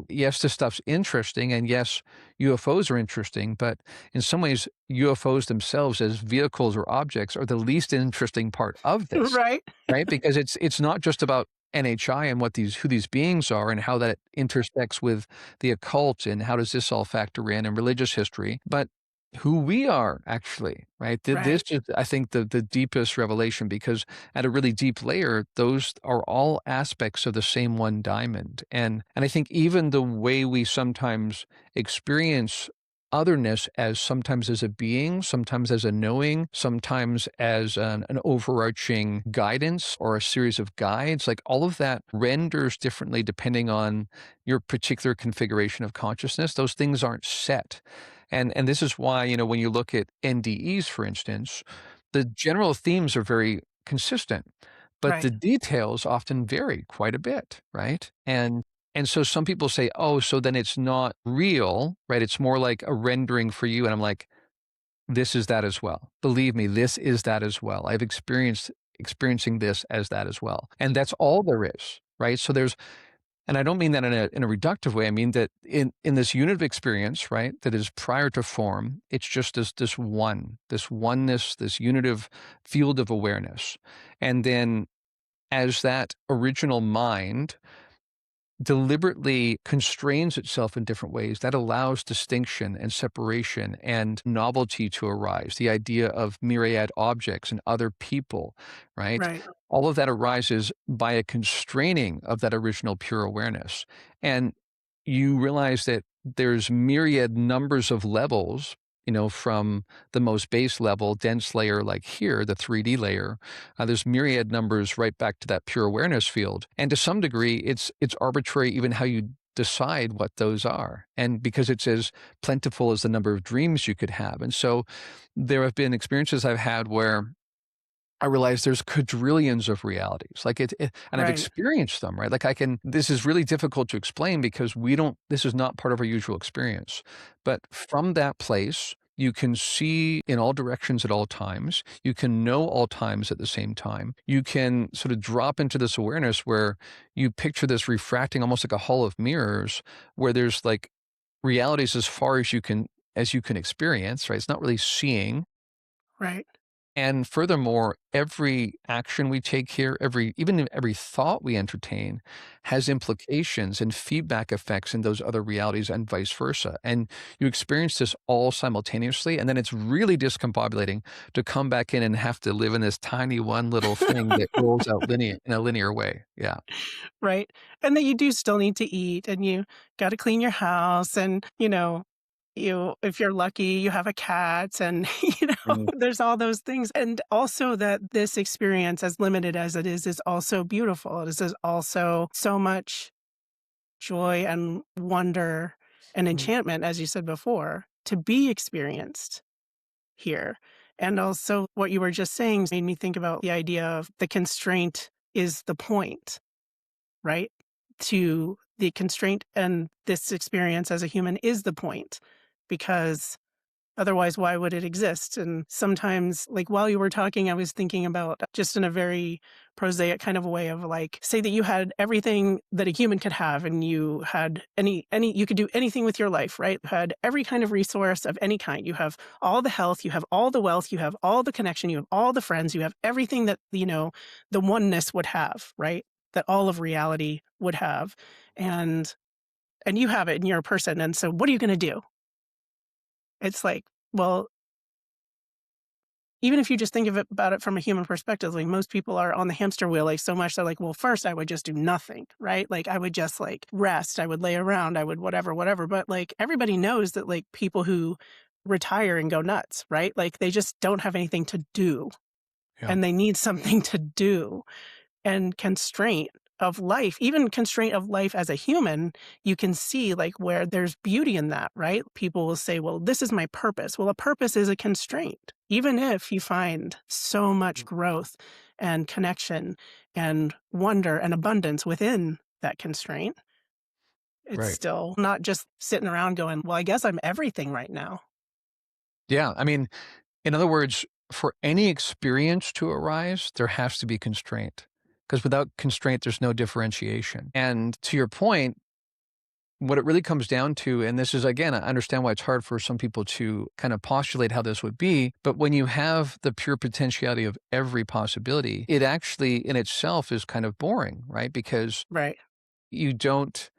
yes, this stuff's interesting, and yes, UFOs are interesting, but in some ways UFOs themselves as vehicles or objects are the least interesting part of this, Right. right? Because it's not just about NHI and who these beings are and how that intersects with the occult and how does this all factor in and religious history, but who we are actually, right? This Right. is, I think, the deepest revelation, because at a really deep layer, those are all aspects of the same one diamond. And I think even the way we sometimes experience otherness, as sometimes as a being, sometimes as a knowing, sometimes as an overarching guidance or a series of guides, like all of that renders differently depending on your particular configuration of consciousness. Those things aren't set. And this is why, when you look at NDEs, for instance, the general themes are very consistent, but the Right. details often vary quite a bit, right? And so some people say, "Oh, so then it's not real, right? It's more like a rendering for you." And I'm like, "This is that as well. Believe me, this is that as well. I've experiencing this as that as well." And that's all there is, right? So there's and I don't mean that in a reductive way. I mean that in this unit of experience, right, that is prior to form, it's just this oneness, this unitive field of awareness. And then as that original mind deliberately constrains itself in different ways, that allows distinction and separation and novelty to arise. The idea of myriad objects and other people, right? Right. All of that arises by a constraining of that original pure awareness. And you realize that there's myriad numbers of levels, from the most base level, dense layer like here, the 3D layer, there's myriad numbers right back to that pure awareness field. And to some degree, it's arbitrary even how you decide what those are. And because it's as plentiful as the number of dreams you could have. And so there have been experiences I've had where I realize there's quadrillions of realities. Like and I've Right. experienced them, right? Like this is really difficult to explain because this is not part of our usual experience. But from that place, you can see in all directions at all times. You can know all times at the same time. You can sort of drop into this awareness where you picture this refracting almost like a hall of mirrors where there's like realities as far as you can experience, right? It's not really seeing, Right. and furthermore, every action we take here, even every thought we entertain has implications and feedback effects in those other realities and vice versa. And you experience this all simultaneously. And then it's really discombobulating to come back in and have to live in this tiny one little thing that rolls out in a linear way. Yeah. Right. And that you do still need to eat, and you got to clean your house, and, if you're lucky, you have a cat, and, Mm. there's all those things. And also that this experience, as limited as it is also beautiful. It is also so much joy and wonder and Mm. enchantment, as you said before, to be experienced here. And also what you were just saying made me think about the idea of the constraint is the point, right? To the constraint, and this experience as a human is the point, because otherwise, why would it exist? And sometimes, like while you were talking, I was thinking about just in a very prosaic kind of a way of like, say that you had everything that a human could have, and you had you could do anything with your life, right? You had every kind of resource of any kind. You have all the health, you have all the wealth, you have all the connection, you have all the friends, you have everything that, the oneness would have, right? That all of reality would have. And you have it, and you're a person. And so what are you going to do? It's like, well, even if you just think of it about it from a human perspective, like most people are on the hamster wheel, like so much they're like, well, first I would just do nothing, right? Like I would just like rest, I would lay around, I would whatever, whatever. But like everybody knows that like people who retire and go nuts, right? Like they just don't have anything to do Yeah. and they need something to do. And constraint of life, even constraint of life as a human, you can see like where there's beauty in that, right? People will say, well, this is my purpose. Well, a purpose is a constraint. Even if you find so much growth and connection and wonder and abundance within that constraint, it's Right. still not just sitting around going, well, I guess I'm everything right now. Yeah. I mean, in other words, for any experience to arise, there has to be constraint. Because without constraint, there's no differentiation. And to your point, what it really comes down to, and this is again, I understand why it's hard for some people to kind of postulate how this would be, but when you have the pure potentiality of every possibility, it actually in itself is kind of boring, right? Because Right. you don't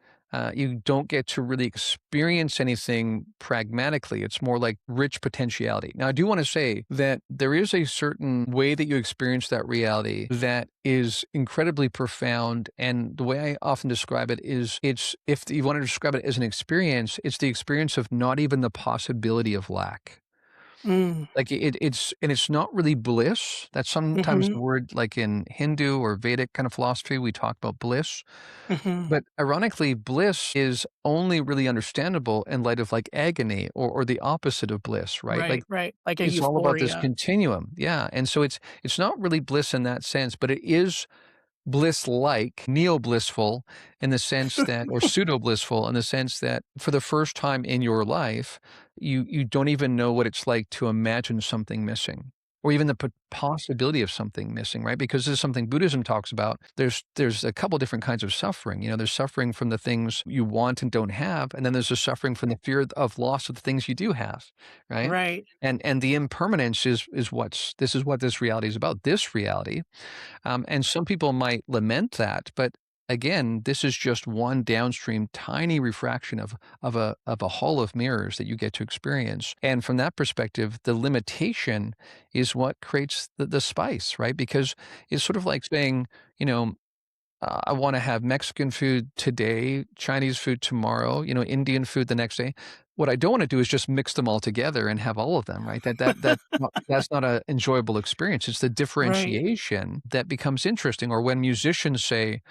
you don't get to really experience anything pragmatically. It's more like rich potentiality. Now, I do want to say that there is a certain way that you experience that reality that is incredibly profound. And the way I often describe it is it's, if you want to describe it as an experience, it's the experience of not even the possibility of lack. Mm. Like it's not really bliss. That's sometimes Hmm. the word like in Hindu or Vedic kind of philosophy, we talk about bliss. Hmm. But ironically, bliss is only really understandable in light of like agony or the opposite of bliss, right? Like Right. Right. Like a it's all about this euphoria. continuum. Yeah. And so it's not really bliss in that sense, but it is bliss-like, neo-blissful in the sense that, or pseudo-blissful in the sense that for the first time in your life, you don't even know what it's like to imagine something missing or even the possibility of something missing, right? Because this is something Buddhism talks about. There's a couple different kinds of suffering. You know, there's suffering from the things you want and don't have, and then there's the suffering from the fear of loss of the things you do have, right? Right. And the impermanence is what this reality is about. This reality and some people might lament that, but again, this is just one downstream tiny refraction of a hull of mirrors that you get to experience. And from that perspective, the limitation is what creates the spice, right? Because it's sort of like saying, you know, I want to have Mexican food today, Chinese food tomorrow, you know, Indian food the next day. What I don't want to do is just mix them all together and have all of them, right? That's not an enjoyable experience. It's the Right. differentiation that becomes interesting. Or when musicians say,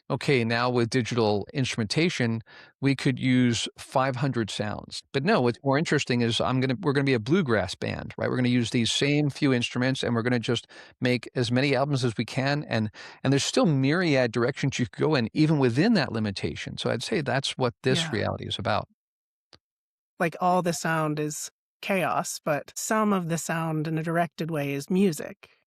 okay, now with digital instrumentation, we could use 500 sounds. But no, what's more interesting is we're gonna be a bluegrass band, right? We're gonna use these same few instruments and we're gonna just make as many albums as we can. And there's still myriad directions you could go in, even within that limitation. So I'd say that's what this Yeah. reality is about. Like all the sound is chaos, but some of the sound in a directed way is music.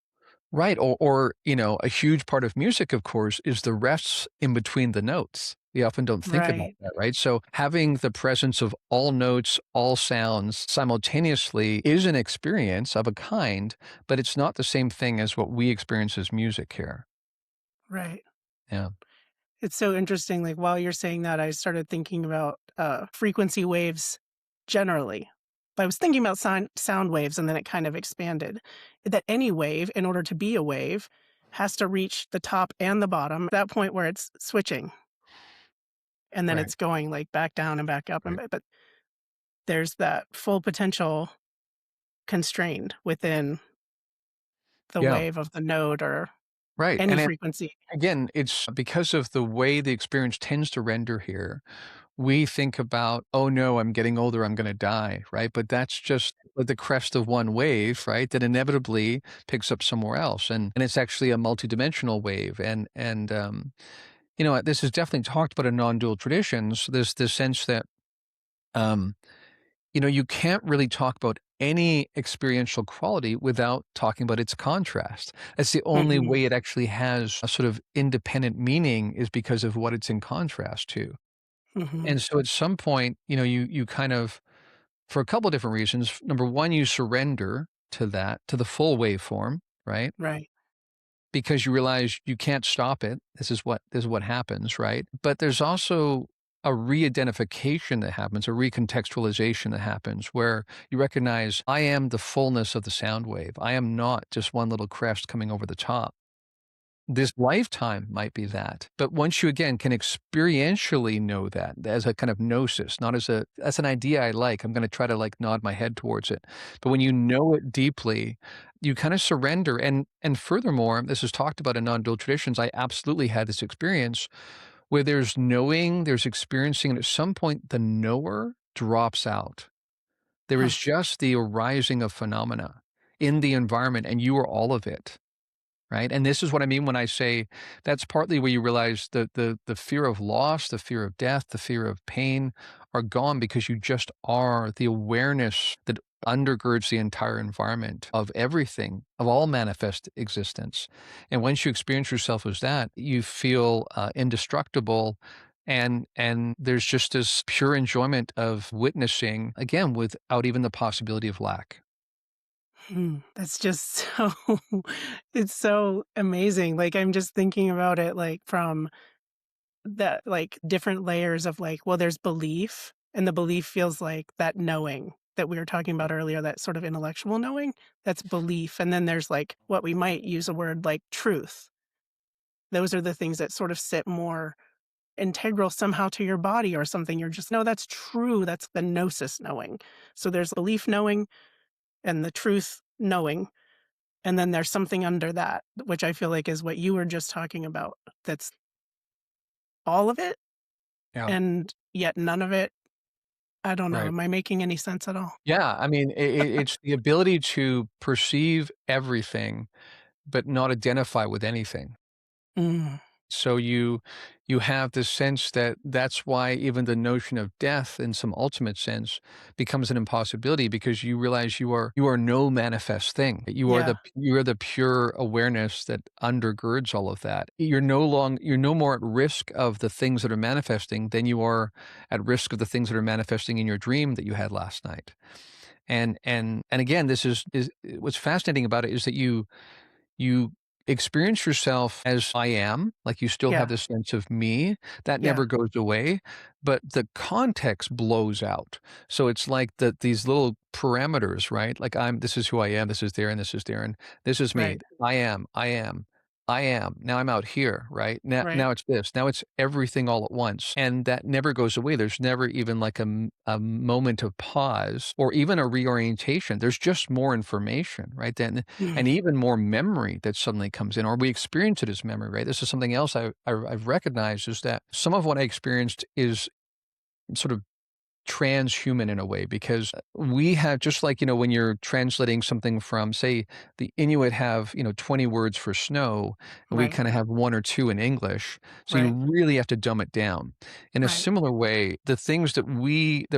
Right, or, you know, a huge part of music, of course, is the rests in between the notes. We often don't think about Right. that, right? So having the presence of all notes, all sounds simultaneously is an experience of a kind, but it's not the same thing as what we experience as music here. Right. Yeah. It's so interesting. Like while you're saying that, I started thinking about frequency waves generally. I was thinking about sound waves and then it kind of expanded. That any wave, in order to be a wave, has to reach the top and the bottom, at that point where it's switching and then Right, it's going like back down and back up. right. But there's that full potential constrained within the Yeah, wave of the node or right, any and it frequency. again, it's because of the way the experience tends to render here, we think about, "Oh, no, I'm getting older, I'm gonna die," right? But that's just the crest of one wave, right, that inevitably picks up somewhere else, and it's actually a multidimensional wave, you know, this is definitely talked about in non-dual traditions, this sense that, um, you know, you can't really talk about any experiential quality without talking about its contrast. That's the only Hmm. way it actually has a sort of independent meaning is because of what it's in contrast to. Hmm. And so at some point, you know, you kind of for a couple different reasons. Number one, you surrender to that, to the full waveform, right? Right. Because you realize you can't stop it. This is what happens, right? But there's also a re-identification that happens, a recontextualization that happens where you recognize I am the fullness of the sound wave. I am not just one little crest coming over the top. this lifetime might be that. But once you again can experientially know that as a kind of gnosis, not as a as an idea I like, I'm gonna try to like nod my head towards it. But when you know it deeply, you kind of surrender. And furthermore, this is talked about in non-dual traditions. I absolutely had this experience where there's knowing, there's experiencing, and at some point the knower drops out. There Huh. is just the arising of phenomena in the environment, and you are all of it. Right? And this is what I mean when I say that's partly where you realize the fear of loss, the fear of death, the fear of pain are gone because you just are the awareness that undergirds the entire environment of everything, of all manifest existence. And once you experience yourself as that, you feel indestructible. And there's just this pure enjoyment of witnessing again without even the possibility of lack. That's just so it's so amazing. Like, I'm just thinking about it, like, from the, like, different layers of, like, well, there's belief, and the belief feels like that knowing that we were talking about earlier, that sort of intellectual knowing, that's belief, and then there's, like, what we might use a word like truth. Those are the things that sort of sit more integral somehow to your body or something. You're just, "No, that's true." That's the gnosis knowing. So there's belief knowing and the truth knowing, and then there's something under that, which I feel like is what you were just talking about. That's all of it, Yeah. and yet none of it. I don't know. Right. Am I making any sense at all? Yeah, I mean, it's the ability to perceive everything, but not identify with anything. Mm, So you have this sense that that's why even the notion of death in some ultimate sense becomes an impossibility because you realize you are no manifest thing. yeah. You are the pure awareness that undergirds all of that. You're no more at risk of the things that are manifesting than you are at risk of the things that are manifesting in your dream that you had last night. And again, this is what's fascinating about it is that you experience yourself as I am, like you still have Yeah. this sense of me that Yeah. never goes away, but the context blows out. So it's like these little parameters, right? Like this is who I am, this is Darren, this is Darren, this is me. Right. I am. Now I'm out here, right? Right. Now it's this. Now it's everything all at once. And that never goes away. There's never even like a moment of pause or even a reorientation. There's just more information, right? Then Mm, and even more memory that suddenly comes in, or we experience it as memory, right? This is something else I've recognized is that some of what I experienced is sort of transhuman in a way because we have just like when you're translating something from say the Inuit have 20 words for snow and we right. kind of have one or two in English, so you Right. really have to dumb it down. In a Right. similar way, the things that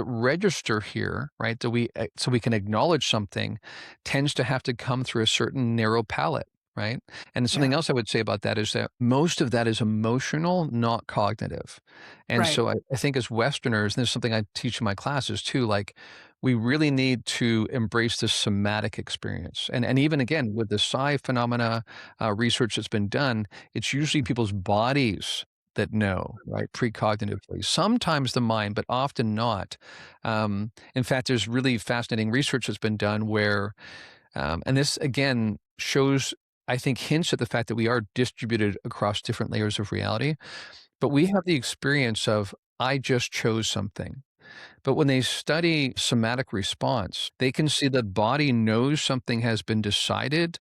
register here, right, that we so we can acknowledge something tends to have to come through a certain narrow palette, right? And Yeah. something else I would say about that is that most of that is emotional, not cognitive. And Right. so I think as Westerners, and this is something I teach in my classes too, like we really need to embrace this somatic experience. And even again, with the psi phenomena research that's been done, it's usually people's bodies that know, right, precognitively. Sometimes the mind, but often not. In fact, there's really fascinating research that's been done where, and this again shows, I think, hints at the fact that we are distributed across different layers of reality. But we have the experience of, I just chose something. But when they study somatic response, they can see the body knows something has been decided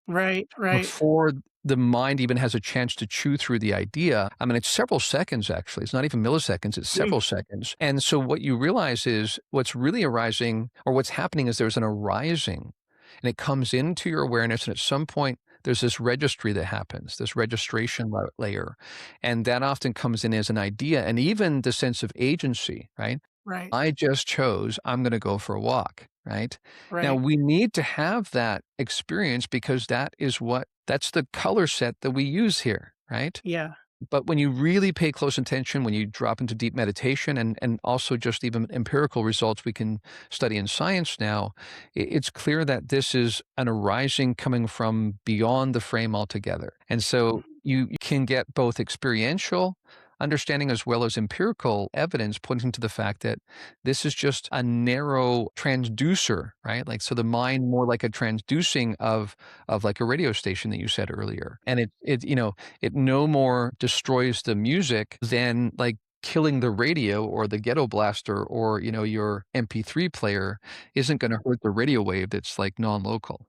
Right. Right. before the mind even has a chance to chew through the idea. I mean, it's several seconds, actually. It's not even milliseconds, it's Mm, several seconds. And so what you realize is what's really arising or what's happening is there's an arising and it comes into your awareness. And at some point, there's this registry that happens, this registration layer. And that often comes in as an idea and even the sense of agency, right? right. I just chose, I'm going to go for a walk, right? Now Right. we need to have that experience because that's the color set that we use here, right? Yeah. But when you really pay close attention, when you drop into deep meditation and also just even empirical results we can study in science now, it's clear that this is an arising coming from beyond the frame altogether. And Mm, so you can get both experiential understanding as well as empirical evidence pointing to the fact that this is just a narrow transducer, right? Like, so the mind more like a transducing of like a radio station that you said earlier. And it no more destroys the music than like killing the radio or the ghetto blaster or, your MP3 player isn't going to hurt the radio wave that's like non-local.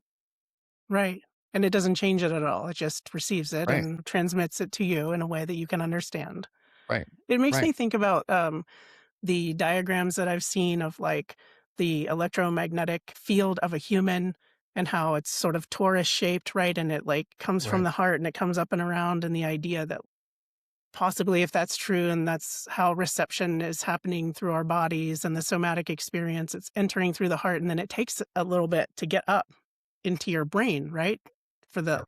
Right. And it doesn't change it at all. It just receives it Right. and transmits it to you in a way that you can understand. Right. It makes Right. me think about the diagrams that I've seen of like the electromagnetic field of a human and how it's sort of torus shaped, right? And it like comes from Right. the heart and it comes up and around. And the idea that possibly if that's true and that's how reception is happening through our bodies and the somatic experience, it's entering through the heart and then it takes a little bit to get up into your brain, right? For the Yeah.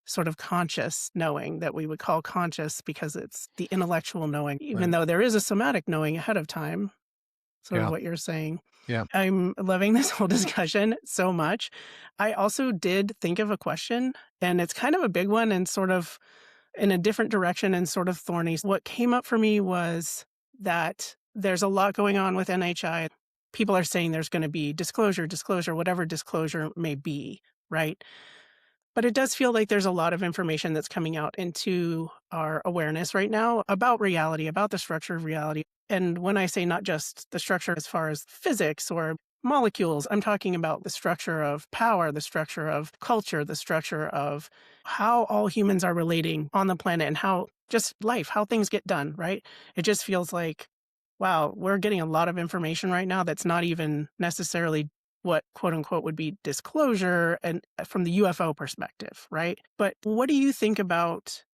sort of conscious knowing that we would call conscious because it's the intellectual knowing, even Right. though there is a somatic knowing ahead of time, sort of Yeah. what you're saying. Yeah. I'm loving this whole discussion so much. I also did think of a question, and it's kind of a big one and sort of in a different direction and sort of thorny. What came up for me was that there's a lot going on with NHI. People are saying there's going to be disclosure, whatever disclosure may be, right? But it does feel like there's a lot of information that's coming out into our awareness right now about reality, about the structure of reality. And when I say not just the structure as far as physics or molecules, I'm talking about the structure of power, the structure of culture, the structure of how all humans are relating on the planet and how just life, how things get done, right? It just feels like, wow, we're getting a lot of information right now that's not even necessarily what quote unquote would be disclosure and from the UFO perspective, right? But what do you think about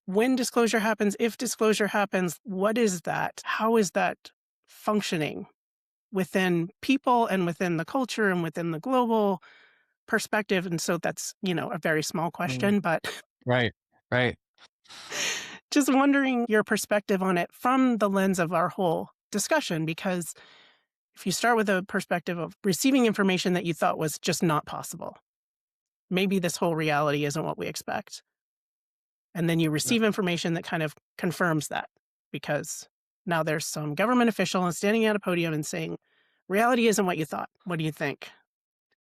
when disclosure happens, if disclosure happens, what is that? How is that functioning within people and within the culture and within the global perspective? And so that's, a very small Mm. question, but Right. Right. just wondering your perspective on it from the lens of our whole discussion, because if you start with a perspective of receiving information that you thought was just not possible, maybe this whole reality isn't what we expect. And then you Yeah. receive information that kind of confirms that because now there's some government official and standing at a podium and saying, reality isn't what you thought. What do you think?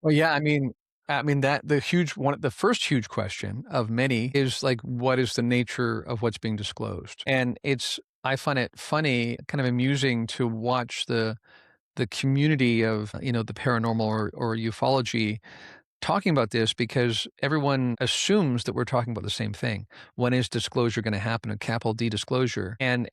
Well, yeah, I mean that the first huge question of many is like, what is the nature of what's being disclosed? And I find it funny, kind of amusing to watch the community of, the paranormal or ufology talking about this because everyone assumes that we're talking about the same thing. When is disclosure going to happen? A capital D disclosure. And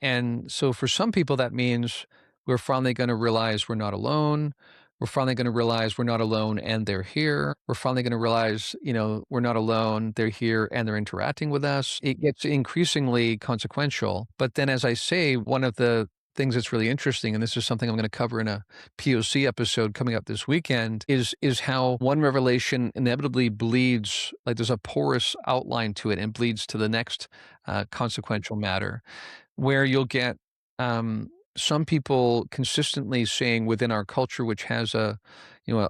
so for some people that means we're finally going to realize we're not alone. We're finally going to realize we're not alone and they're here. We're finally going to realize, we're not alone, they're here and they're interacting with us. It gets increasingly consequential. But then as I say, one of the things that's really interesting, and this is something I'm going to cover in a POC episode coming up this weekend, is how one revelation inevitably bleeds, like there's a porous outline to it and bleeds to the next consequential matter, where you'll get some people consistently saying within our culture, which has a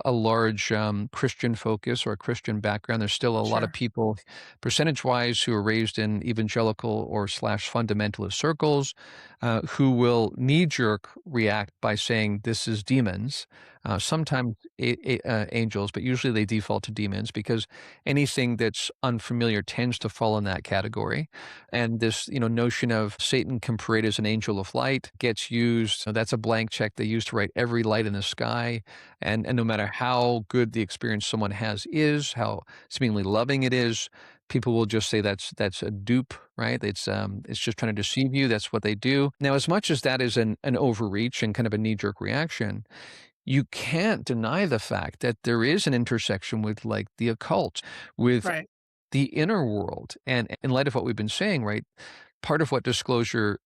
large Christian focus or a Christian background, there's still a lot of Sure. people, percentage-wise, who are raised in evangelical or slash fundamentalist circles, who will knee-jerk react by saying this is demons. Sometimes angels, but usually they default to demons because anything that's unfamiliar tends to fall in that category. And this, notion of Satan can parade as an angel of light gets used. So that's a blank check they use to write every light in the sky. And no matter how good the experience someone has is, how seemingly loving it is, people will just say that's a dupe, right? It's just trying to deceive you. That's what they do. Now, as much as that is an overreach and kind of a knee-jerk reaction, you can't deny the fact that there is an intersection with like the occult, with Right. the inner world. And in light of what we've been saying, right, part of what disclosure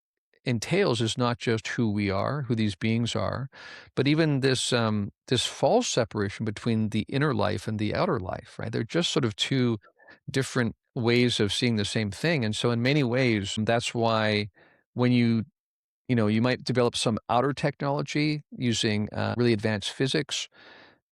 entails is not just who we are, who these beings are, but even this false separation between the inner life and the outer life, right? They're just sort of two different ways of seeing the same thing. And so in many ways, that's why when you might develop some outer technology using really advanced physics,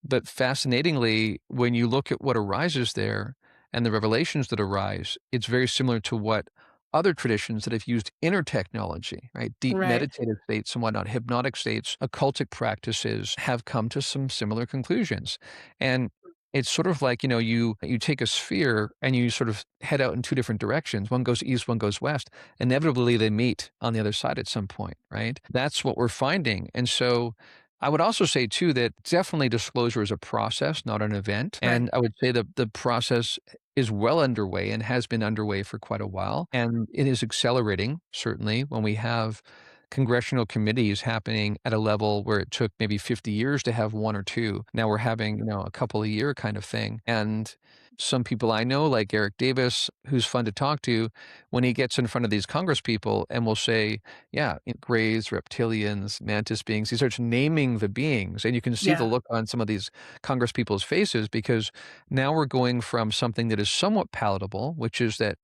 but fascinatingly, when you look at what arises there and the revelations that arise, it's very similar to what other traditions that have used inner technology, right? Deep Right. meditative states and whatnot, hypnotic states, occultic practices have come to some similar conclusions. And it's sort of like, you take a sphere and you sort of head out in two different directions. One goes east, one goes west. Inevitably, they meet on the other side at some point, right? That's what we're finding. And so I would also say too that definitely disclosure is a process, not an event. Right. And I would say that the process is well underway and has been underway for quite a while. And it is accelerating, certainly, when we have congressional committees happening at a level where it took maybe 50 years to have one or two. Now we're having, a couple a year kind of thing. And some people I know, like Eric Davis, who's fun to talk to, when he gets in front of these Congress people and will say, yeah, grays, reptilians, mantis beings, he starts naming the beings. And you can see the Yeah. look on some of these Congress people's faces because now we're going from something that is somewhat palatable, which is that,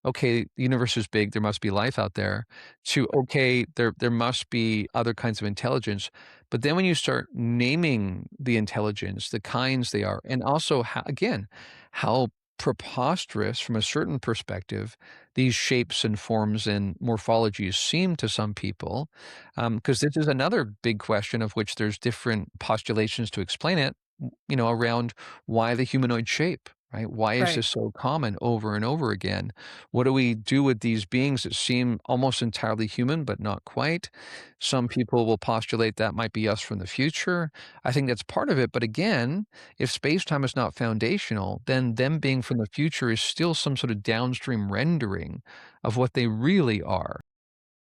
okay, the universe is big, there must be life out there, to okay, there must be other kinds of intelligence. But then when you start naming the intelligence, the kinds they are, and also how, again, how preposterous from a certain perspective these shapes and forms and morphologies seem to some people, because this is another big question of which there's different postulations to explain it, around why the humanoid shape, right? Why is Right. this so common over and over again? What do we do with these beings that seem almost entirely human, but not quite? Some people will postulate that might be us from the future. I think that's part of it. But again, if space time is not foundational, then them being from the future is still some sort of downstream rendering of what they really are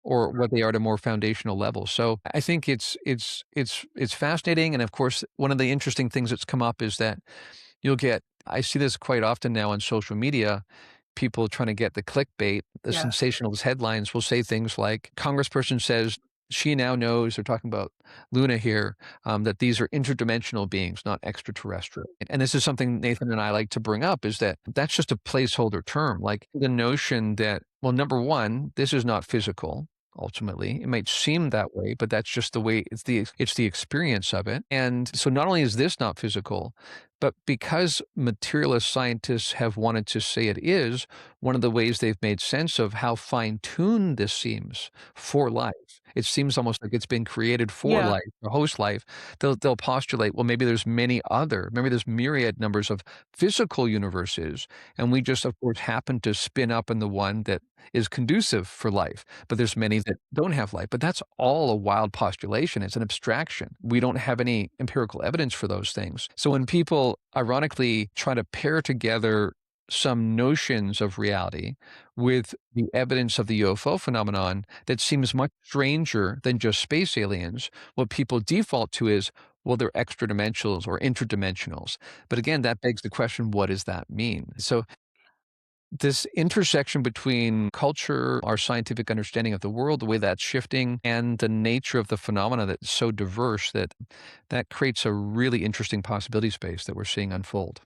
or what they are at a more foundational level. So I think it's fascinating. And of course, one of the interesting things that's come up is that I see this quite often now on social media, people trying to get the clickbait, the Yes. sensationalist headlines will say things like, Congressperson says she now knows, they're talking about Luna here, that these are interdimensional beings, not extraterrestrial. And this is something Nathan and I like to bring up is that that's just a placeholder term. Like the notion that, well, number one, this is not physical. Ultimately, it might seem that way, but that's just the way it's the experience of it. And so not only is this not physical, but because materialist scientists have wanted to say it is, one of the ways they've made sense of how fine-tuned this seems for life. It seems almost like it's been created for Yeah. life, or host life. They'll postulate, well, maybe there's myriad numbers of physical universes, and we just, of course, happen to spin up in the one that is conducive for life. But there's many that don't have life. But that's all a wild postulation. It's an abstraction. We don't have any empirical evidence for those things. So when people ironically try to pair together some notions of reality with the evidence of the UFO phenomenon that seems much stranger than just space aliens, what people default to is, well, they're extra dimensionals or interdimensionals. But again, that begs the question, what does that mean? So this intersection between culture, our scientific understanding of the world, the way that's shifting, and the nature of the phenomena that's so diverse that creates a really interesting possibility space that we're seeing unfold.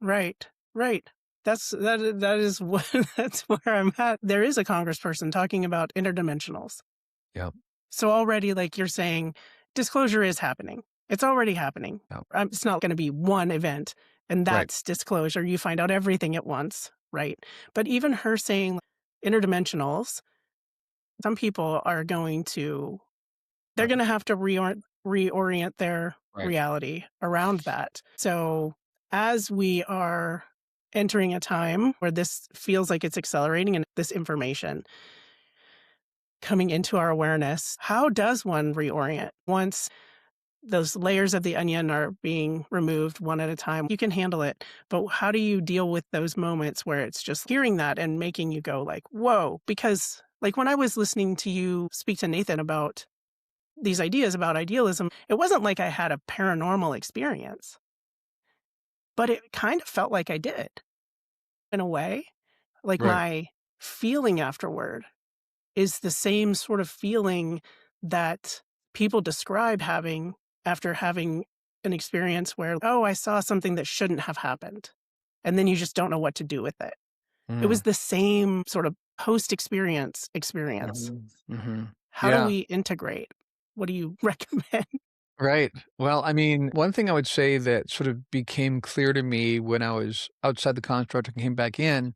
Right. Right. That is what that's where I'm at. There is a congressperson talking about interdimensionals. Yeah. So already, like you're saying, disclosure is happening. It's already happening. Yeah. It's not going to be one event and Right. that's disclosure. You find out everything at once, right? But even her saying interdimensionals, some people are going to they're Right. going to have to reorient their Right. reality around that. So as we are entering a time where this feels like it's accelerating and this information coming into our awareness, how does one reorient once those layers of the onion are being removed one at a time? You can handle it, but how do you deal with those moments where it's just hearing that and making you go like, whoa? Because like when I was listening to you speak to Nathan about these ideas about idealism, it wasn't like I had a paranormal experience, but it kind of felt like I did in a way. Like Right. my feeling afterward is the same sort of feeling that people describe having after having an experience where, oh, I saw something that shouldn't have happened. And then you just don't know what to do with it. It Mm. was the same sort of post experience. Mhm. Mhm. How do Yeah. we integrate? What do you recommend? Right. Well, I mean, one thing I would say that sort of became clear to me when I was outside the construct and came back in,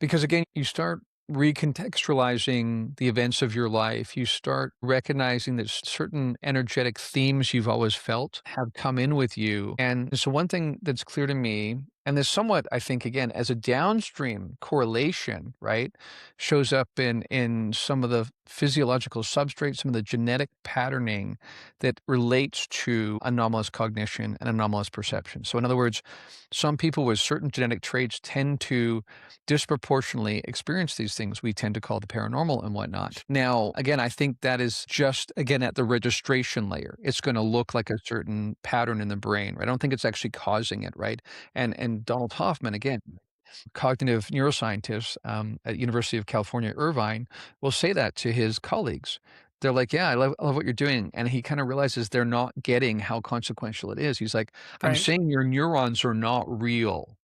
because again, you start recontextualizing the events of your life, you start recognizing that certain energetic themes you've always felt have come in with you. And so, one thing that's clear to me, and this somewhat, I think, again, as a downstream correlation, right, shows up in some of the physiological substrates, some of the genetic patterning that relates to anomalous cognition and anomalous perception. So, in other words, some people with certain genetic traits tend to disproportionately experience these things we tend to call the paranormal and whatnot. Now, again, I think that is just, again, at the registration layer. It's going to look like a certain pattern in the brain, right? I don't think it's actually causing it, right? And Donald Hoffman, again, cognitive neuroscientist at University of California, Irvine, will say that to his colleagues. They're like, "Yeah, I love what you're doing," and he kind of realizes they're not getting how consequential it is. He's like, "I'm Right. saying your neurons are not real."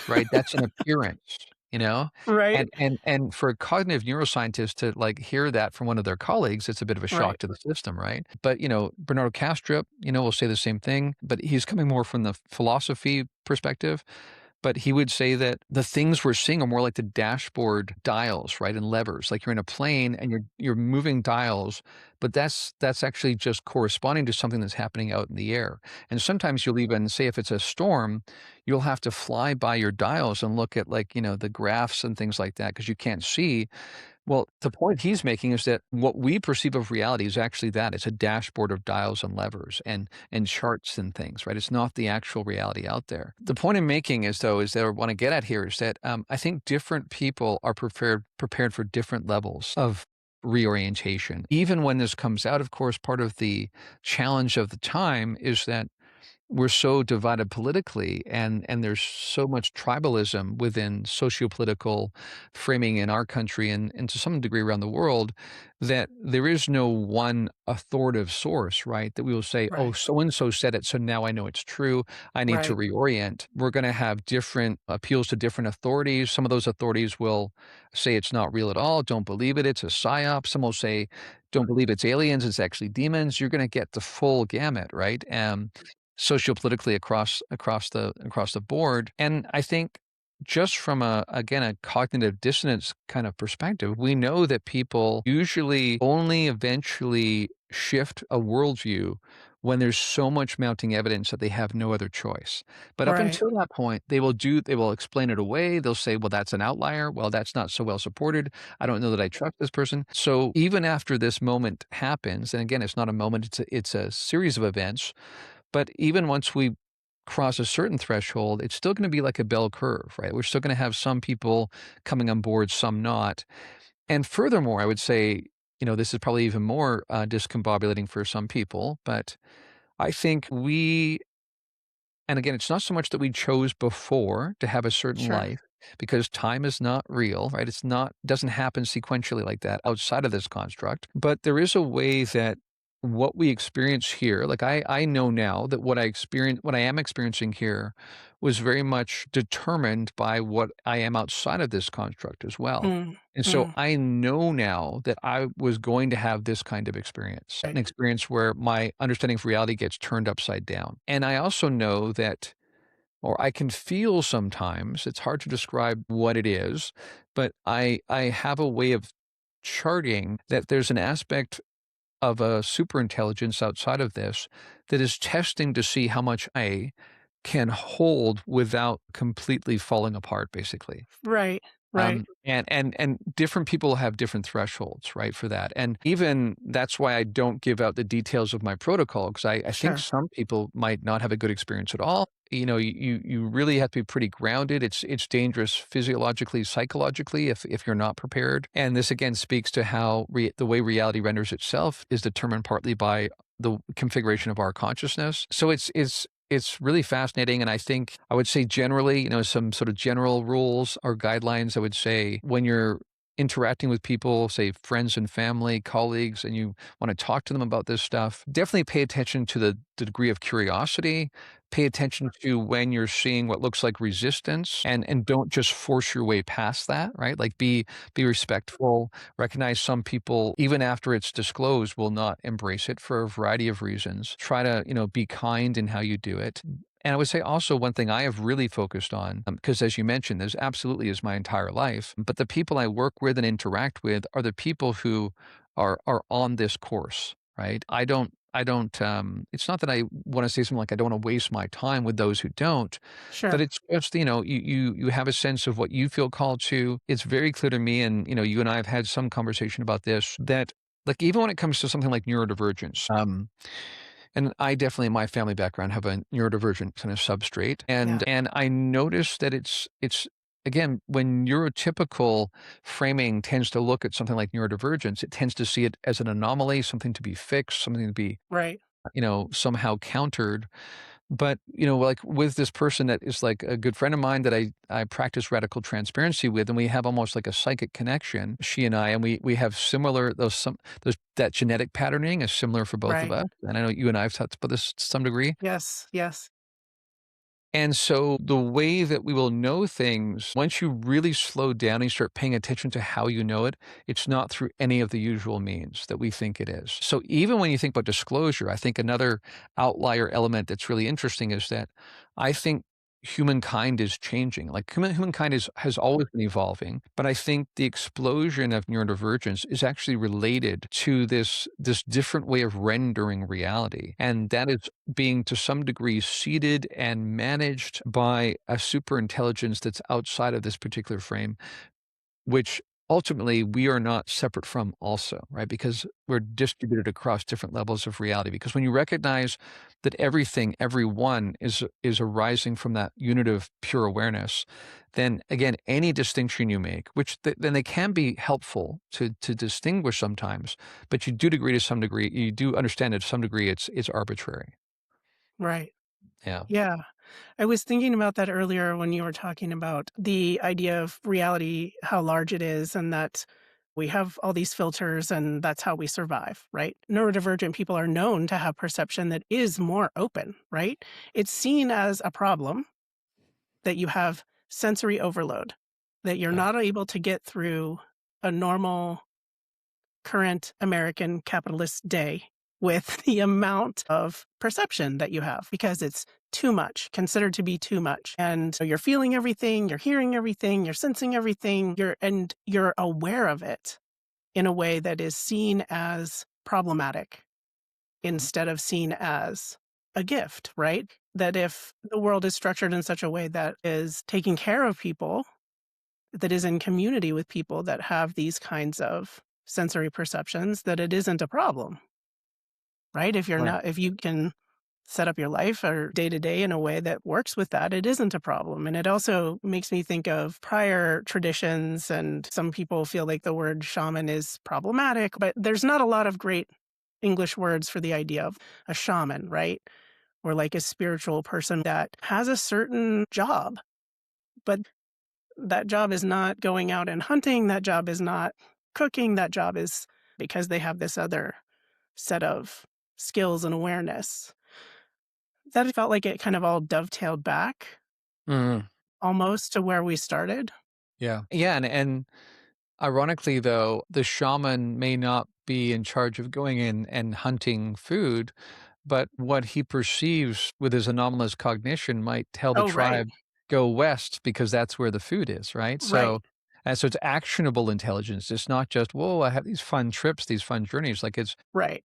Right? That's an appearance, you know? Right. And for a cognitive neuroscientist to, like, hear that from one of their colleagues, it's a bit of a shock Right. to the system, right? But, Bernardo Kastrup, will say the same thing, but he's coming more from the philosophy perspective. But he would say that the things we're seeing are more like the dashboard dials, right, and levers. Like you're in a plane and you're moving dials, but that's actually just corresponding to something that's happening out in the air. And sometimes you'll even say if it's a storm, you'll have to fly by your dials and look at like, the graphs and things like that because you can't see. Well, the point he's making is that what we perceive of reality is actually that. It's a dashboard of dials and levers and charts and things, right? It's not the actual reality out there. The point I'm making is though, is that I want to get at here is that I think different people are prepared for different levels of reorientation. Even when this comes out, of course, part of the challenge of the time is that we're so divided politically and there's so much tribalism within sociopolitical framing in our country and to some degree around the world that there is no one authoritative source, right? That we will say, oh, Right. so and so said it, so now I know it's true. I need to Right. reorient. We're going to have different appeals to different authorities. Some of those authorities will say it's not real at all. Don't believe it. It's a psyop. Some will say, don't believe it's aliens. It's actually demons. You're going to get the full gamut, right? Sociopolitically across the board. And I think just from a cognitive dissonance kind of perspective, we know that people usually only eventually shift a worldview when there's so much mounting evidence that they have no other choice. But up Right. until that point, they will explain it away. They'll say, well, that's an outlier. Well, that's not so well supported. I don't know that I trust this person. So even after this moment happens, and again, it's not a moment, it's a series of events, but even once we cross a certain threshold, it's still going to be like a bell curve, right? We're still going to have some people coming on board, some not. And furthermore, I would say, this is probably even more discombobulating for some people, but I think and again, it's not so much that we chose before to have a certain Sure. life because time is not real, right? Doesn't happen sequentially like that outside of this construct. But there is a way that what we experience here, like I know now that what I am experiencing here was very much determined by what I am outside of this construct as well. Mm. And so Mm. I know now that I was going to have this kind of experience, an Right. experience where my understanding of reality gets turned upside down. And I also know that, or I can feel sometimes, it's hard to describe what it is, but I have a way of charting that there's an aspect of a super intelligence outside of this that is testing to see how much I can hold without completely falling apart, basically. Right. Right. And different people have different thresholds, right, for that. And even that's why I don't give out the details of my protocol because I think Sure. some people might not have a good experience at all. You really have to be pretty grounded. It's dangerous physiologically, psychologically if you're not prepared. And this again speaks to how the way reality renders itself is determined partly by the configuration of our consciousness. So it's really fascinating. And I think I would say generally, some sort of general rules or guidelines, I would say when you're interacting with people, say friends and family, colleagues, and you want to talk to them about this stuff, definitely pay attention to the degree of curiosity. Pay attention to when you're seeing what looks like resistance and don't just force your way past that, right? Like be respectful, recognize some people, even after it's disclosed, will not embrace it for a variety of reasons. Try to, be kind in how you do it. And I would say also one thing I have really focused on, because as you mentioned, this absolutely is my entire life. But the people I work with and interact with are the people who are on this course, right? I don't, it's not that I want to say something like I don't want to waste my time with those who don't, but Sure. it's just, you have a sense of what you feel called to. It's very clear to me, and you and I have had some conversation about this, that like even when it comes to something like neurodivergence, and I definitely, in my family background, have a neurodivergent kind of substrate, Yeah. and I noticed that it's again, when neurotypical framing tends to look at something like neurodivergence, it tends to see it as an anomaly, something to be fixed, something to be Right. somehow countered. But, like with this person that is like a good friend of mine that I practice radical transparency with, and we have almost like a psychic connection, she and I, and we have similar those that genetic patterning is similar for both of Right. us. And I know you and I have talked about this to some degree. Yes. Yes. And so the way that we will know things, once you really slow down and you start paying attention to how you know it, it's not through any of the usual means that we think it is. So even when you think about disclosure, I think another outlier element that's really interesting is that I think humankind is changing. Like humankind has always been evolving, but I think the explosion of neurodivergence is actually related to this different way of rendering reality. And that is being to some degree seeded and managed by a super intelligence that's outside of this particular frame, which ultimately we are not separate from also, right? Because we're distributed across different levels of reality. Because when you recognize that everything, everyone is arising from that unit of pure awareness, then again, any distinction you make, which then they can be helpful to distinguish sometimes, but you do agree to some degree, you do understand that to some degree it's arbitrary. Right. Yeah. Yeah. I was thinking about that earlier when you were talking about the idea of reality, how large it is, and that we have all these filters and that's how we survive, right? Neurodivergent people are known to have perception that is more open, right? It's seen as a problem that you have sensory overload, that you're Yeah. not able to get through a normal current American capitalist day with the amount of perception that you have because it's too much, considered to be too much. And so you're feeling everything, you're hearing everything, you're sensing everything, you're aware of it in a way that is seen as problematic instead of seen as a gift, right? That if the world is structured in such a way that is taking care of people, that is in community with people that have these kinds of sensory perceptions, that it isn't a problem, right? Right. If you can set up your life or day to day in a way that works with that, it isn't a problem. And it also makes me think of prior traditions. And some people feel like the word shaman is problematic, but there's not a lot of great English words for the idea of a shaman, right? Or like a spiritual person that has a certain job, but that job is not going out and hunting, that job is not cooking, that job is because they have this other set of skills and awareness. That felt like it kind of all dovetailed back Mhm. almost to where we started. Yeah. Yeah, and ironically, though, the shaman may not be in charge of going in and hunting food, but what he perceives with his anomalous cognition might tell the Oh, right, tribe, "Go west because that's where the food is," right? right, So it's actionable intelligence. It's not just, "Whoa, I have these fun trips, these fun journeys." Like it's right,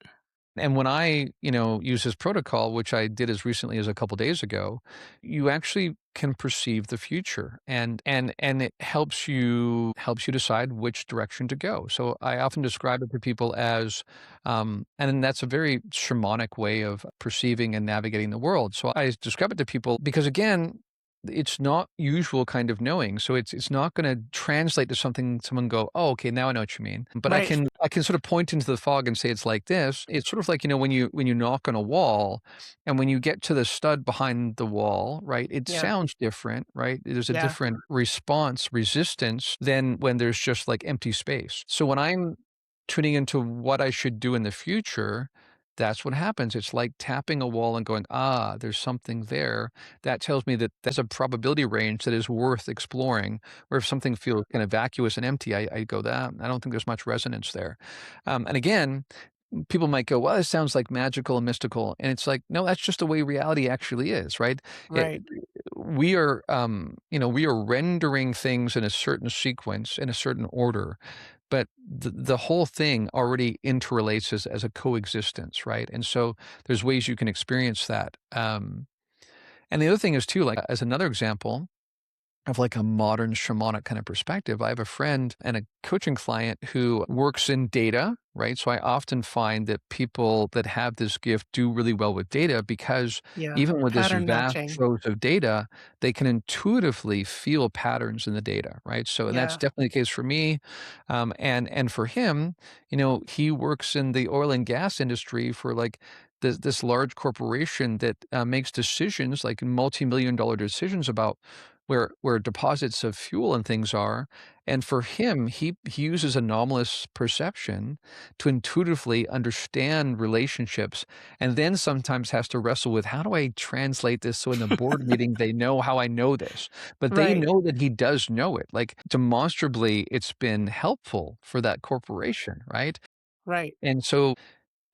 and when I, use this protocol, which I did as recently as a couple days ago, you actually can perceive the future and it helps you decide which direction to go. So I often describe it to people as and that's a very shamanic way of perceiving and navigating the world. So I describe it to people because again, it's not usual kind of knowing. So it's not going to translate to something someone go, "Oh, okay, now I know what you mean." But I right. can I can sort of point into the fog and say it's like this. It's sort of like, when you knock on a wall and when you get to the stud behind the wall, right? It Yeah, sounds different, right? There's a yeah, different resistance than when there's just like empty space. So when I'm tuning into what I should do in the future, that's what happens. It's like tapping a wall and going, "Ah, there's something there." That tells me that there's a probability range that is worth exploring. Where if something feels kind of vacuous and empty, I go, that I don't think there's much resonance there. And again, people might go, well, this sounds like magical and mystical. And it's like, no, that's just the way reality actually is, right? It, Right. we are, we are rendering things in a certain sequence, in a certain order, but the whole thing already interrelates as a coexistence, right? And so there's ways you can experience that. And the other thing is too, like as another example, of like a modern shamanic kind of perspective. I have a friend and a coaching client who works in data, right? So I often find that people that have this gift do really well with data because Yeah. even with this Pattern vast matching. troves of data, they can intuitively feel patterns in the data, right? So, and that's Yeah. definitely the case for me. And for him, he works in the oil and gas industry for like this large corporation that makes decisions, like multi-million dollar decisions about where deposits of fuel and things are, and for him, he uses anomalous perception to intuitively understand relationships, and then sometimes has to wrestle with, "How do I translate this so in the board meeting they know how I know this?" But they Right. know that he does know it, like, demonstrably, it's been helpful for that corporation, right? Right. And so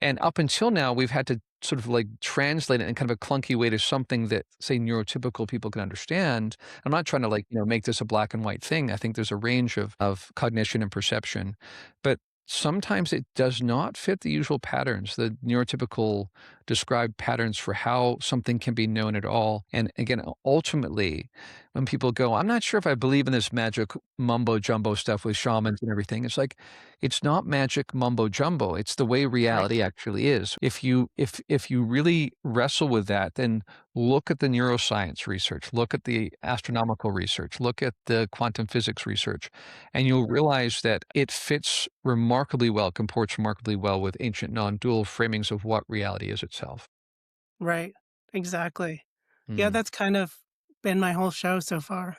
and up until now, we've had to sort of like translate it in kind of a clunky way to something that, say, neurotypical people can understand. I'm not trying to like, make this a black and white thing. I think there's a range of cognition and perception, but sometimes it does not fit the usual patterns, the neurotypical described patterns for how something can be known at all. And again, ultimately, when people go, I'm not sure if I believe in this magic mumbo jumbo stuff with shamans and everything. It's like, it's not magic mumbo jumbo. It's the way Right. reality actually is. If you really wrestle with that, then look at the neuroscience research, look at the astronomical research, look at the quantum physics research, and you'll realize that it fits remarkably well, comports remarkably well with ancient non-dual framings of what reality is itself. Right. Exactly. Yeah, Mm, that's kind of been my whole show so far.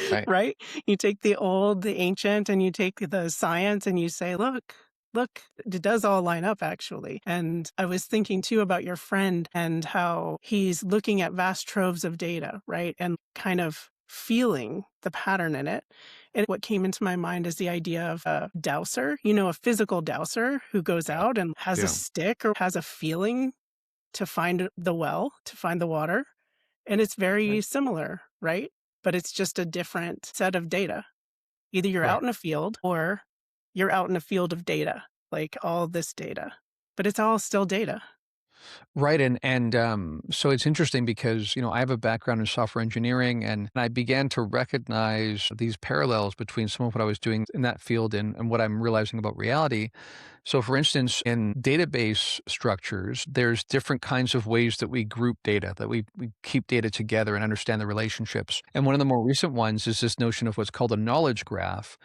right. Right? You take the old, the ancient, and you take the science and you say, look, it does all line up actually. And I was thinking too about your friend and how he's looking at vast troves of data, right? And kind of feeling the pattern in it. And what came into my mind is the idea of a dowser, a physical dowser who goes Yeah. out and has a Yeah. stick or has a feeling to find the well, to find the water. And it's very Right. similar, right? But it's just a different set of data. Either you're Right. out in a field or you're out in a field of data, like all this data, but it's all still data. Right, and so it's interesting because, I have a background in software engineering, and I began to recognize these parallels between some of what I was doing in that field and what I'm realizing about reality. So, for instance, in database structures, there's different kinds of ways that we group data, that we keep data together and understand the relationships. And one of the more recent ones is this notion of what's called a knowledge graph,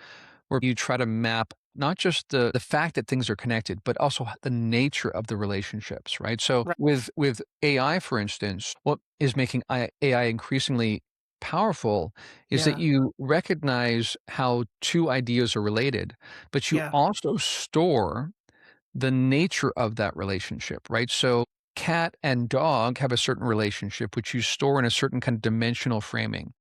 where you try to map not just the fact that things are connected, but also the nature of the relationships, right? So Right. with AI, for instance, what is making AI increasingly powerful is that Yeah. you recognize how two ideas are related, but you Yeah. also store the nature of that relationship, right? So cat and dog have a certain relationship, which you store in a certain kind of dimensional framing.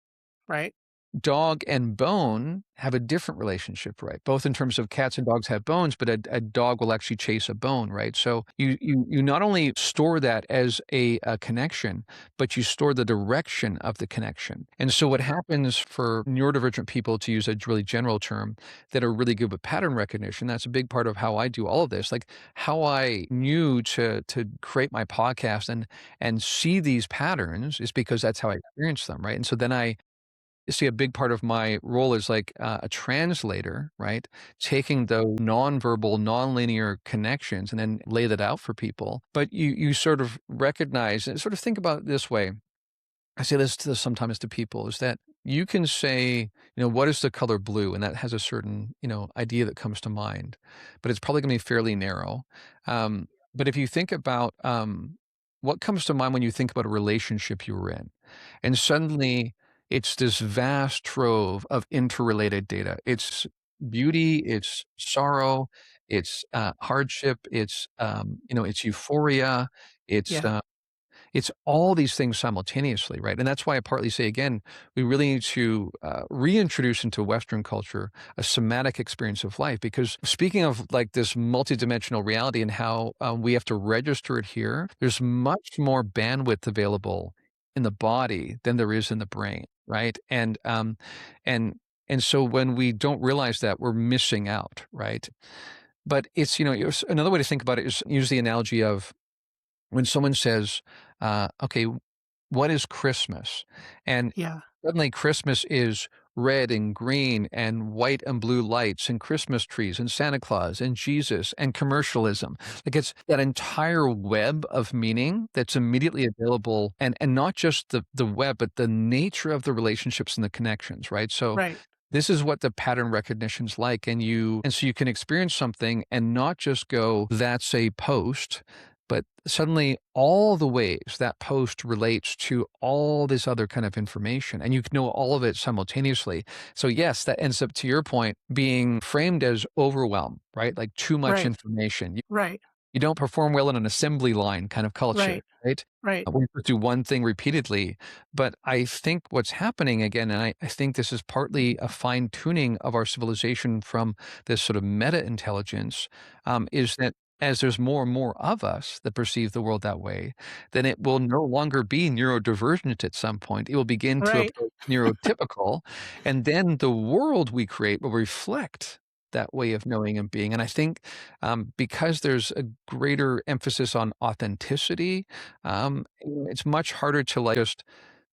Right. Dog and bone have a different relationship, right? Both in terms of cats and dogs have bones, but a dog will actually chase a bone, right? So you not only store that as a connection, but you store the direction of the connection. And so what happens for neurodivergent people, to use a really general term, that are really good with pattern recognition, that's a big part of how I do all of this. Like how I knew to create my podcast and see these patterns is because that's how I experienced them, right? And so then I see a big part of my role is like a translator, right? Taking those nonverbal, nonlinear connections and then lay that out for people. But you sort of recognize and sort of think about it this way. I say this to sometimes to people is that you can say, what is the color blue? And that has a certain, idea that comes to mind, but it's probably going to be fairly narrow. But if you think about what comes to mind when you think about a relationship you were in, and suddenly it's this vast trove of interrelated data. It's beauty, it's sorrow, it's hardship, it's it's euphoria, it's Yeah. it's all these things simultaneously, right? And that's why I partly say, again, we really need to reintroduce into Western culture a somatic experience of life. Because speaking of like this multidimensional reality and how we have to register it here, there's much more bandwidth available in the body than there is in the brain, right? And and so when we don't realize that, we're missing out, right? But another way to think about it is use the analogy of when someone says, okay, what is Christmas? And Yeah. suddenly Christmas is red and green and white and blue lights and Christmas trees and Santa Claus and Jesus and commercialism. Like it's that entire web of meaning that's immediately available, and not just the web, but the nature of the relationships and the connections, right? So Right. this is what the pattern recognition's like. And so you can experience something and not just go, that's a post, but suddenly all the ways that post relates to all this other kind of information, and you can know all of it simultaneously. So yes, that ends up, to your point, being framed as overwhelm, right? Like too much Right. information. Right. You don't perform well in an assembly line kind of culture, Right. right? Right. We just do one thing repeatedly. But I think what's happening again, and I think this is partly a fine tuning of our civilization from this sort of meta intelligence, is that as there's more and more of us that perceive the world that way, then it will no longer be neurodivergent at some point. It will begin to Right. approach neurotypical. And then the world we create will reflect that way of knowing and being. And I think because there's a greater emphasis on authenticity, it's much harder to like just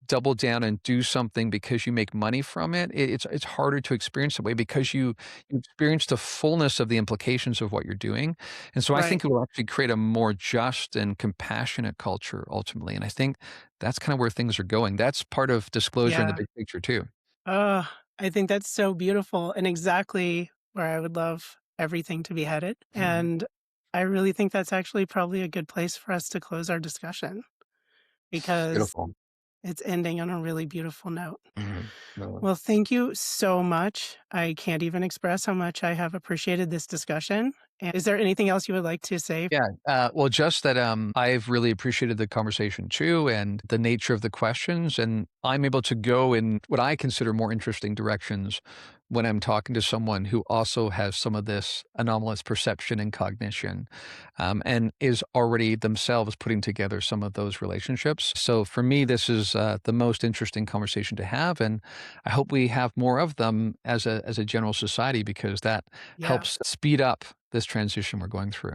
double down and do something because you make money from it. It's harder to experience that way because you experience the fullness of the implications of what you're doing. And so I Right. think it will actually create a more just and compassionate culture ultimately. And I think that's kind of where things are going. That's part of disclosure in the Yeah. big picture too. Oh, I think that's so beautiful and exactly where I would love everything to be headed. Mhm. And I really think that's actually probably a good place for us to close our discussion because Beautiful. it's ending on a really beautiful note. Mhm. Really. Well, thank you so much. I can't even express how much I have appreciated this discussion. And is there anything else you would like to say? Yeah, well, just that I've really appreciated the conversation too, and the nature of the questions, and I'm able to go in what I consider more interesting directions when I'm talking to someone who also has some of this anomalous perception and cognition, and is already themselves putting together some of those relationships. So for me, this is the most interesting conversation to have, and I hope we have more of them as a general society because that Yeah. helps speed up this transition we're going through.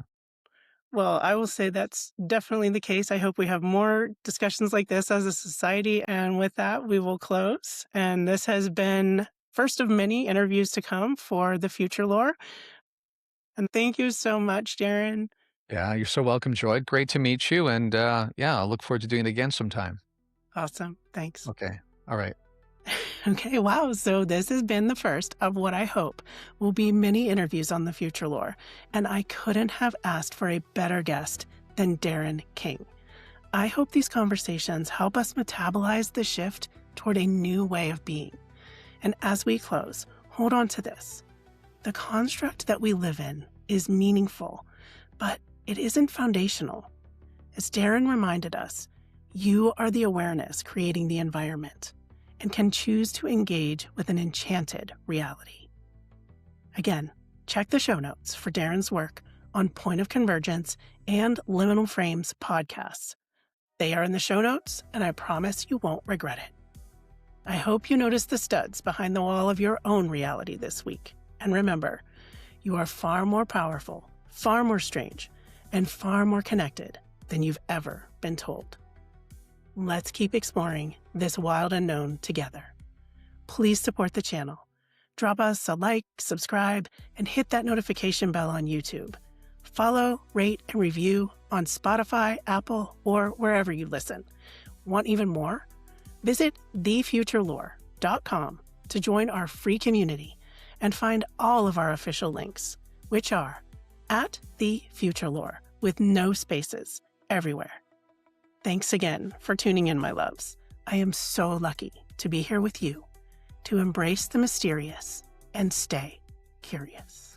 Well, I will say that's definitely the case. I hope we have more discussions like this as a society. And with that, we will close. And this has been first of many interviews to come for the Future Lore. And thank you so much, Darren. Yeah, you're so welcome, Joy. Great to meet you. And yeah, I'll look forward to doing it again sometime. Awesome. Thanks. Okay. All right. Okay, wow. So this has been the first of what I hope will be many interviews on the Future Lore. And I couldn't have asked for a better guest than Darren King. I hope these conversations help us metabolize the shift toward a new way of being. And as we close, hold on to this. The construct that we live in is meaningful, but it isn't foundational. As Darren reminded us, you are the awareness creating the environment and can choose to engage with an enchanted reality. Again, check the show notes for Darren's work on Point of Convergence and Liminal Frames podcasts. They are in the show notes, and I promise you won't regret it. I hope you notice the studs behind the wall of your own reality this week. And remember, you are far more powerful, far more strange, and far more connected than you've ever been told. Let's keep exploring this wild unknown together. Please support the channel. Drop us a like, subscribe, and hit that notification bell on YouTube. Follow, rate, and review on Spotify, Apple, or wherever you listen. Want even more? Visit thefuturelore.com to join our free community and find all of our official links, which are at The Future Lore with no spaces everywhere. Thanks again for tuning in, my loves. I am so lucky to be here with you to embrace the mysterious and stay curious.